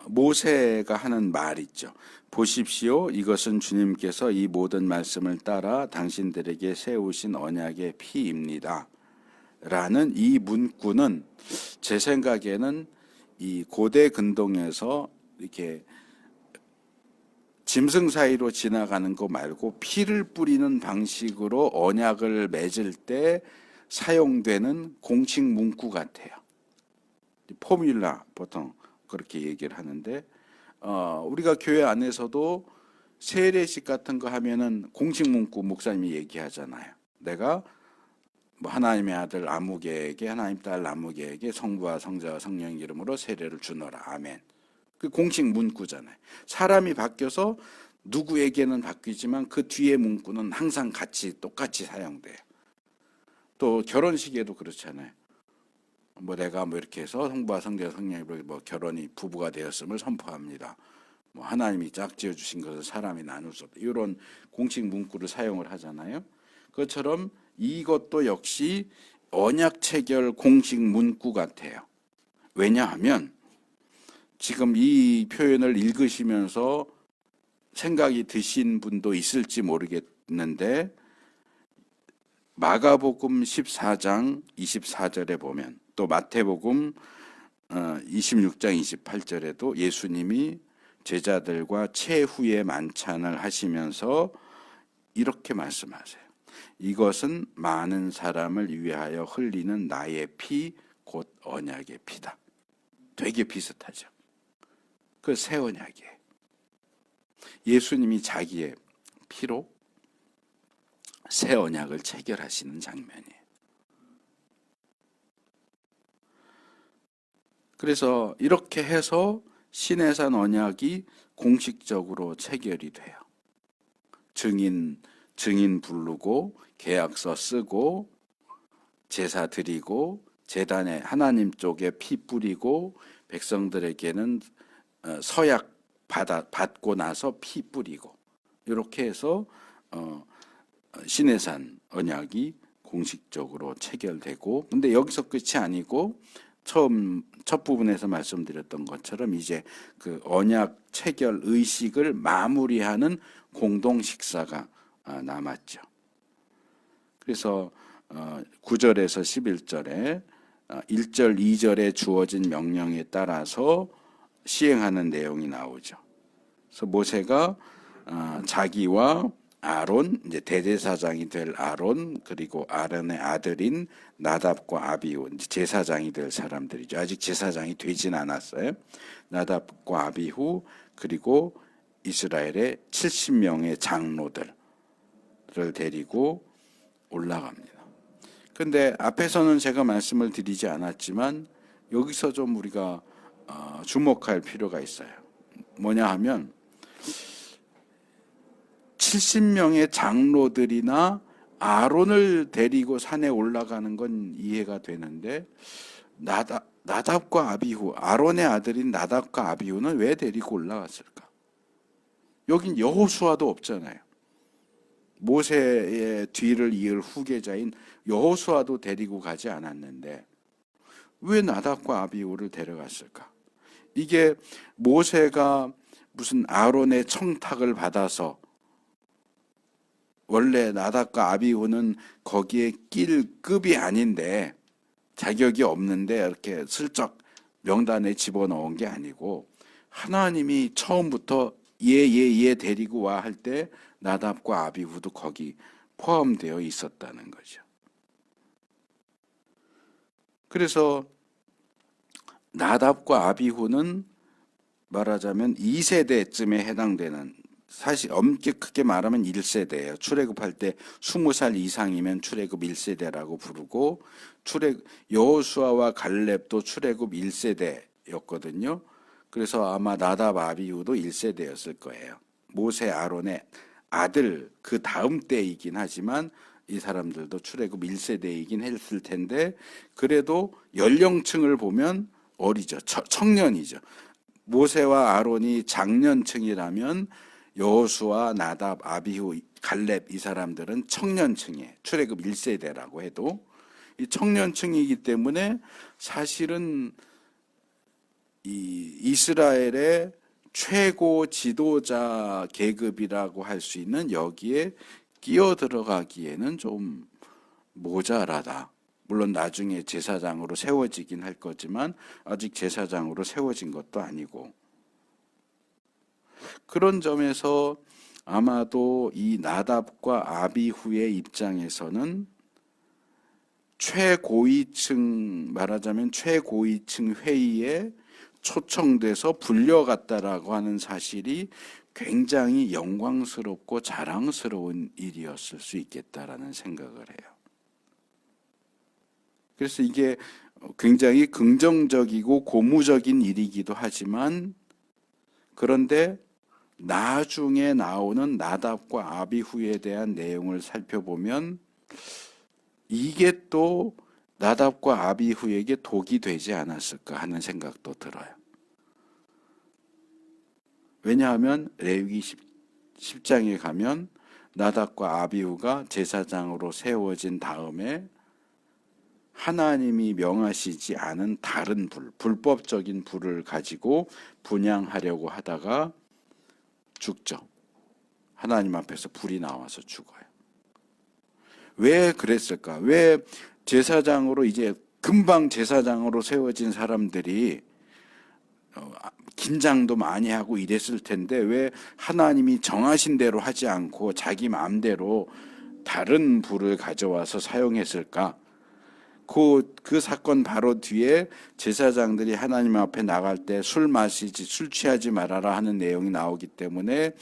모세가 하는 말 있죠. 보십시오. 이것은 주님께서 이 모든 말씀을 따라 당신들에게 세우신 언약의 피입니다. 라는 이 문구는 제 생각에는 이 고대 근동에서 이렇게 짐승 사이로 지나가는 거 말고 피를 뿌리는 방식으로 언약을 맺을 때 사용되는 공식 문구 같아요. 포뮬라 보통 그렇게 얘기를 하는데 우리가 교회 안에서도 세례식 같은 거 하면은 공식 문구 목사님이 얘기하잖아요. 내가 뭐 하나님의 아들 아무개에게 하나님 딸 아무개에게 성부와 성자와 성령 이름으로 세례를 주노라. 아멘. 그 공식 문구잖아요. 사람이 바뀌어서 누구에게는 바뀌지만 그 뒤에 문구는 항상 똑같이 사용돼요. 또 결혼식에도 그렇잖아요. 뭐 내가 뭐 이렇게 해서 성부와 성자와 성령으로 뭐 결혼이 부부가 되었음을 선포합니다. 뭐 하나님이 짝지어 주신 것을 사람이 나눌 수 없다. 이런 공식 문구를 사용을 하잖아요. 그것처럼 이것도 역시 언약 체결 공식 문구 같아요. 왜냐하면 지금 이 표현을 읽으시면서 생각이 드신 분도 있을지 모르겠는데 마가복음 14장 24절에 보면 또 마태복음 26장 28절에도 예수님이 제자들과 최후의 만찬을 하시면서 이렇게 말씀하세요. 이것은 많은 사람을 위하여 흘리는 나의 피, 곧 언약의 피다. 되게 비슷하죠. 그 새 언약이에요. 예수님이 자기의 피로 새 언약을 체결하시는 장면이에요. 그래서 이렇게 해서 시내산 언약이 공식적으로 체결이 돼요. 증인 부르고 계약서 쓰고 제사 드리고 제단에 하나님 쪽에 피 뿌리고 백성들에게는 서약 받고 나서 피 뿌리고 이렇게 해서 시내산 언약이 공식적으로 체결되고 근데 여기서 끝이 아니고 첫 부분에서 말씀드렸던 것처럼 이제 그 언약 체결 의식을 마무리하는 공동 식사가 남았죠. 그래서 9절에서 11절에 1절, 2절에 주어진 명령에 따라서 시행하는 내용이 나오죠. 그래서 모세가 자기와 아론, 이제 대제사장이 될 아론, 그리고 아론의 아들인 나답과 아비후, 이제 제사장이 될 사람들이죠. 아직 제사장이 되진 않았어요. 나답과 아비후, 그리고 이스라엘의 70명의 장로들을 데리고 올라갑니다. 근데 앞에서는 제가 말씀을 드리지 않았지만 여기서 좀 우리가 주목할 필요가 있어요. 뭐냐 하면 70명의 장로들이나 아론을 데리고 산에 올라가는 건 이해가 되는데 나답과 아비후, 아론의 아들인 나답과 아비후는 왜 데리고 올라갔을까? 여긴 여호수아도 없잖아요. 모세의 뒤를 이을 후계자인 여호수아도 데리고 가지 않았는데 왜 나답과 아비후를 데려갔을까? 이게 모세가 무슨 아론의 청탁을 받아서 원래 나답과 아비후는 거기에 낄 급이 아닌데 자격이 없는데 이렇게 슬쩍 명단에 집어넣은 게 아니고 하나님이 처음부터 얘 데리고 와 할 때 나답과 아비후도 거기 포함되어 있었다는 거죠. 그래서 나답과 아비후는 말하자면 2세대쯤에 해당되는, 사실 엄격하게 말하면 1세대예요. 출애굽할 때 20살 이상이면 출애굽 1세대라고 부르고 여호수아와 갈렙도 출애굽 1세대였거든요. 그래서 아마 나답 아비후도 1세대였을 거예요. 모세 아론의 아들 그 다음 때이긴 하지만 이 사람들도 출애굽 1세대이긴 했을 텐데 그래도 연령층을 보면 어리죠. 청년이죠. 모세와 아론이 장년층이라면 여호수아, 나답, 아비후, 갈렙 이 사람들은 청년층이에요. 출애굽 1세대라고 해도 이 청년층이기 때문에 사실은 이 이스라엘의 최고 지도자 계급이라고 할 수 있는 여기에 끼어 들어가기에는 좀 모자라다. 물론 나중에 제사장으로 세워지긴 할 거지만 아직 제사장으로 세워진 것도 아니고 그런 점에서 아마도 이 나답과 아비후의 입장에서는 최고위층 말하자면 최고위층 회의에 초청돼서 불려갔다라고 하는 사실이 굉장히 영광스럽고 자랑스러운 일이었을 수 있겠다라는 생각을 해요. 그래서 이게 굉장히 긍정적이고 고무적인 일이기도 하지만 그런데 나중에 나오는 나답과 아비후에 대한 내용을 살펴보면 이게 또 나답과 아비후에게 독이 되지 않았을까 하는 생각도 들어요. 왜냐하면 레위기 10장에 가면 나답과 아비후가 제사장으로 세워진 다음에 하나님이 명하시지 않은 다른 불법적인 불을 가지고 분향하려고 하다가 죽죠. 하나님 앞에서 불이 나와서 죽어요. 왜 그랬을까? 왜 제사장으로 이제 금방 제사장으로 세워진 사람들이 긴장도 많이 하고 이랬을 텐데 왜 하나님이 정하신 대로 하지 않고 자기 마음대로 다른 불을 가져와서 사용했을까? 그 사건 바로 뒤에 제사장들이 하나님 앞에 나갈 때 술 취하지 말아라 하는 내용이 나오기 때문에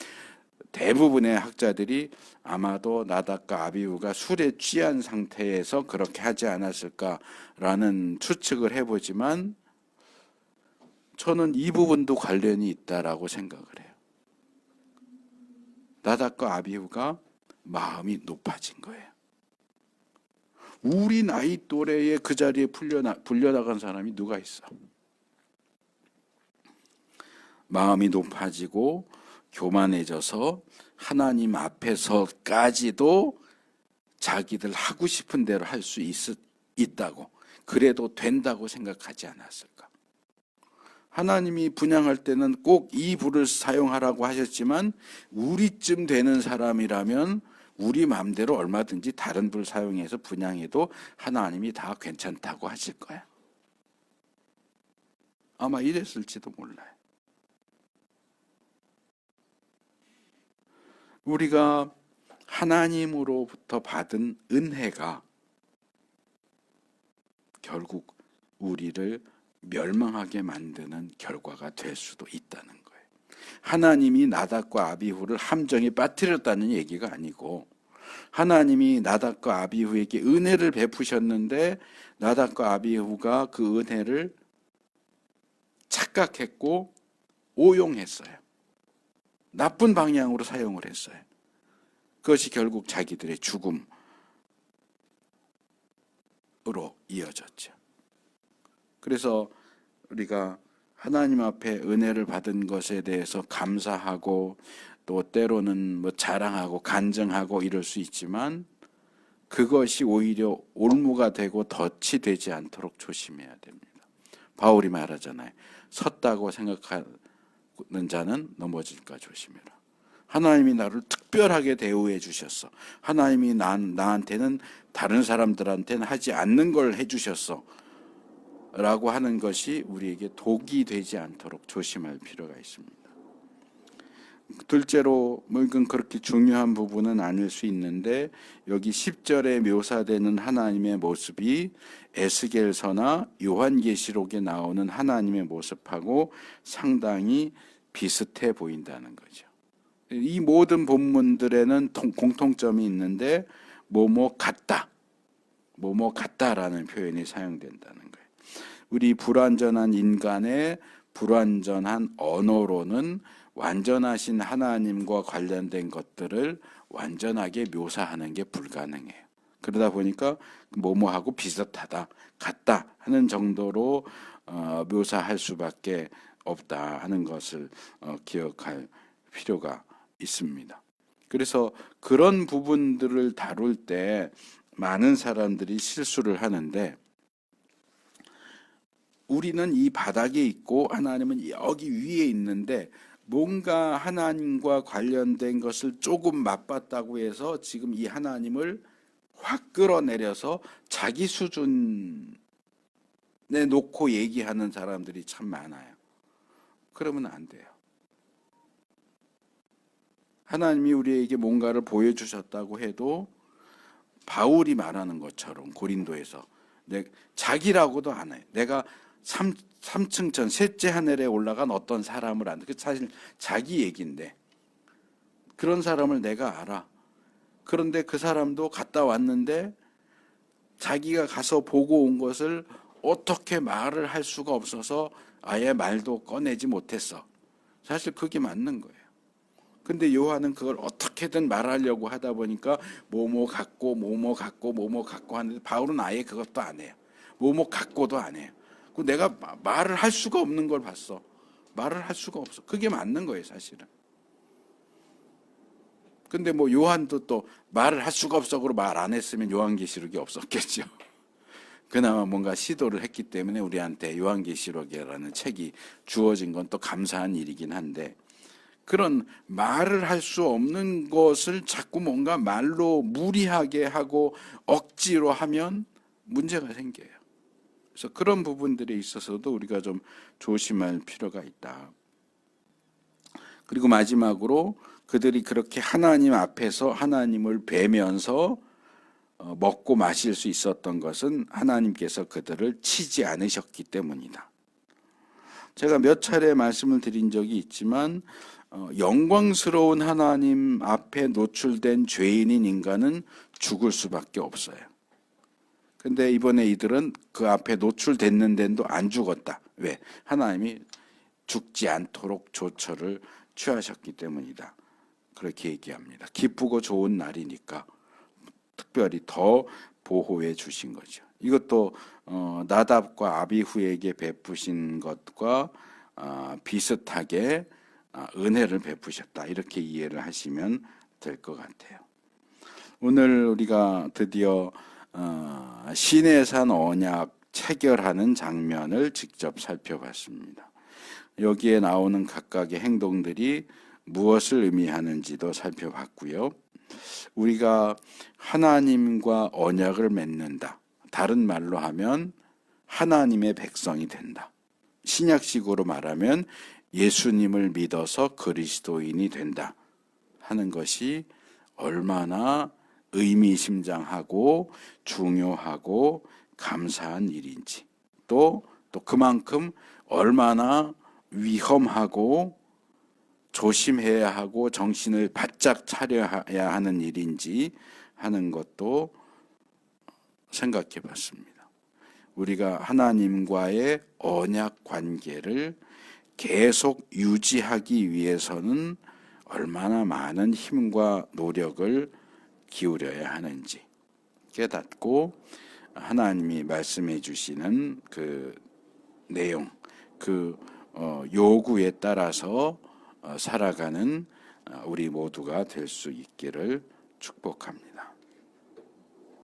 대부분의 학자들이 아마도 나답과 아비후가 술에 취한 상태에서 그렇게 하지 않았을까라는 추측을 해보지만 저는 이 부분도 관련이 있다라고 생각을 해요. 나답과 아비후가 마음이 높아진 거예요. 우리 나이 또래에 그 자리에 불려나간 사람이 누가 있어? 마음이 높아지고 교만해져서 하나님 앞에서까지도 자기들 하고 싶은 대로 할 수 있다고 그래도 된다고 생각하지 않았을까? 하나님이 분향할 때는 꼭 이 불을 사용하라고 하셨지만 우리쯤 되는 사람이라면 우리 마음대로 얼마든지 다른 불 사용해서 분향해도 하나님이 다 괜찮다고 하실 거야. 아마 이랬을지도 몰라요. 우리가 하나님으로부터 받은 은혜가 결국 우리를 멸망하게 만드는 결과가 될 수도 있다는 거예요. 하나님이 나답과 아비후를 함정에 빠뜨렸다는 얘기가 아니고 하나님이 나답과 아비후에게 은혜를 베푸셨는데 나답과 아비후가 그 은혜를 착각했고 오용했어요. 나쁜 방향으로 사용을 했어요. 그것이 결국 자기들의 죽음으로 이어졌죠. 그래서 우리가 하나님 앞에 은혜를 받은 것에 대해서 감사하고 또 때로는 뭐 자랑하고 간증하고 이럴 수 있지만 그것이 오히려 올무가 되고 덫이 되지 않도록 조심해야 됩니다. 바울이 말하잖아요. 섰다고 생각하는 자는 넘어질까 조심해라. 하나님이 나를 특별하게 대우해 주셨어. 하나님이 나한테는 다른 사람들한테는 하지 않는 걸 해주셨어. 라고 하는 것이 우리에게 독이 되지 않도록 조심할 필요가 있습니다. 둘째로 이건 그렇게 중요한 부분은 아닐 수 있는데 여기 10절에 묘사되는 하나님의 모습이 에스겔서나 요한계시록에 나오는 하나님의 모습하고 상당히 비슷해 보인다는 거죠. 이 모든 본문들에는 공통점이 있는데 뭐뭐 같다, 뭐뭐 같다라는 표현이 사용된다는 거예요. 우리 불완전한 인간의 불완전한 언어로는 완전하신 하나님과 관련된 것들을 완전하게 묘사하는 게 불가능해요. 그러다 보니까 뭐뭐하고 비슷하다, 같다 하는 정도로 묘사할 수밖에 없다 하는 것을 기억할 필요가 있습니다. 그래서 그런 부분들을 다룰 때 많은 사람들이 실수를 하는데, 우리는 이 바닥에 있고 하나님은 여기 위에 있는데 뭔가 하나님과 관련된 것을 조금 맛봤다고 해서 지금 이 하나님을 확 끌어내려서 자기 수준에 놓고 얘기하는 사람들이 참 많아요. 그러면 안 돼요. 하나님이 우리에게 뭔가를 보여주셨다고 해도 바울이 말하는 것처럼 고린도에서 자기라고도 안 해요. 내가 3층 전 셋째 하늘에 올라간 어떤 사람을 안다. 그 사실 자기 얘기인데 그런 사람을 내가 알아. 그런데 그 사람도 갔다 왔는데 자기가 가서 보고 온 것을 어떻게 말을 할 수가 없어서 아예 말도 꺼내지 못했어. 사실 그게 맞는 거예요. 근데 요한은 그걸 어떻게든 말하려고 하다 보니까 뭐뭐 같고 뭐뭐 같고 뭐뭐 같고 하는데 바울은 아예 그것도 안 해요. 뭐뭐 같고도 안 해요. 내가 말을 할 수가 없는 걸 봤어. 말을 할 수가 없어. 그게 맞는 거예요, 사실은. 근데 뭐 요한도 또 말을 할 수가 없어 그러고 말 안 했으면 요한계시록이 없었겠죠. 그나마 뭔가 시도를 했기 때문에 우리한테 요한계시록이라는 책이 주어진 건 또 감사한 일이긴 한데, 그런 말을 할 수 없는 것을 자꾸 뭔가 말로 무리하게 하고 억지로 하면 문제가 생겨요. 그래서 그런 부분들에 있어서도 우리가 좀 조심할 필요가 있다. 그리고 마지막으로 그들이 그렇게 하나님 앞에서 하나님을 뵈면서 먹고 마실 수 있었던 것은 하나님께서 그들을 치지 않으셨기 때문이다. 제가 몇 차례 말씀을 드린 적이 있지만 영광스러운 하나님 앞에 노출된 죄인인 인간은 죽을 수밖에 없어요. 근데 이번에 이들은 그 앞에 노출됐는데도 안 죽었다. 왜? 하나님이 죽지 않도록 조처를 취하셨기 때문이다. 그렇게 얘기합니다. 기쁘고 좋은 날이니까 특별히 더 보호해 주신 거죠. 이것도 나답과 아비후에게 베푸신 것과 비슷하게 은혜를 베푸셨다. 이렇게 이해를 하시면 될 것 같아요. 오늘 우리가 드디어 시내산 언약 체결하는 장면을 직접 살펴봤습니다. 여기에 나오는 각각의 행동들이 무엇을 의미하는지도 살펴봤고요. 우리가 하나님과 언약을 맺는다. 다른 말로 하면 하나님의 백성이 된다. 신약식으로 말하면 예수님을 믿어서 그리스도인이 된다 하는 것이 얼마나 의미심장하고 중요하고 감사한 일인지, 또 그만큼 얼마나 위험하고 조심해야 하고 정신을 바짝 차려야 하는 일인지 하는 것도 생각해 봤습니다. 우리가 하나님과의 언약 관계를 계속 유지하기 위해서는 얼마나 많은 힘과 노력을 기울여야 하는지 깨닫고 하나님이 말씀해 주시는 그 내용, 그 요구에 따라서 살아가는 우리 모두가 될 수 있기를 축복합니다.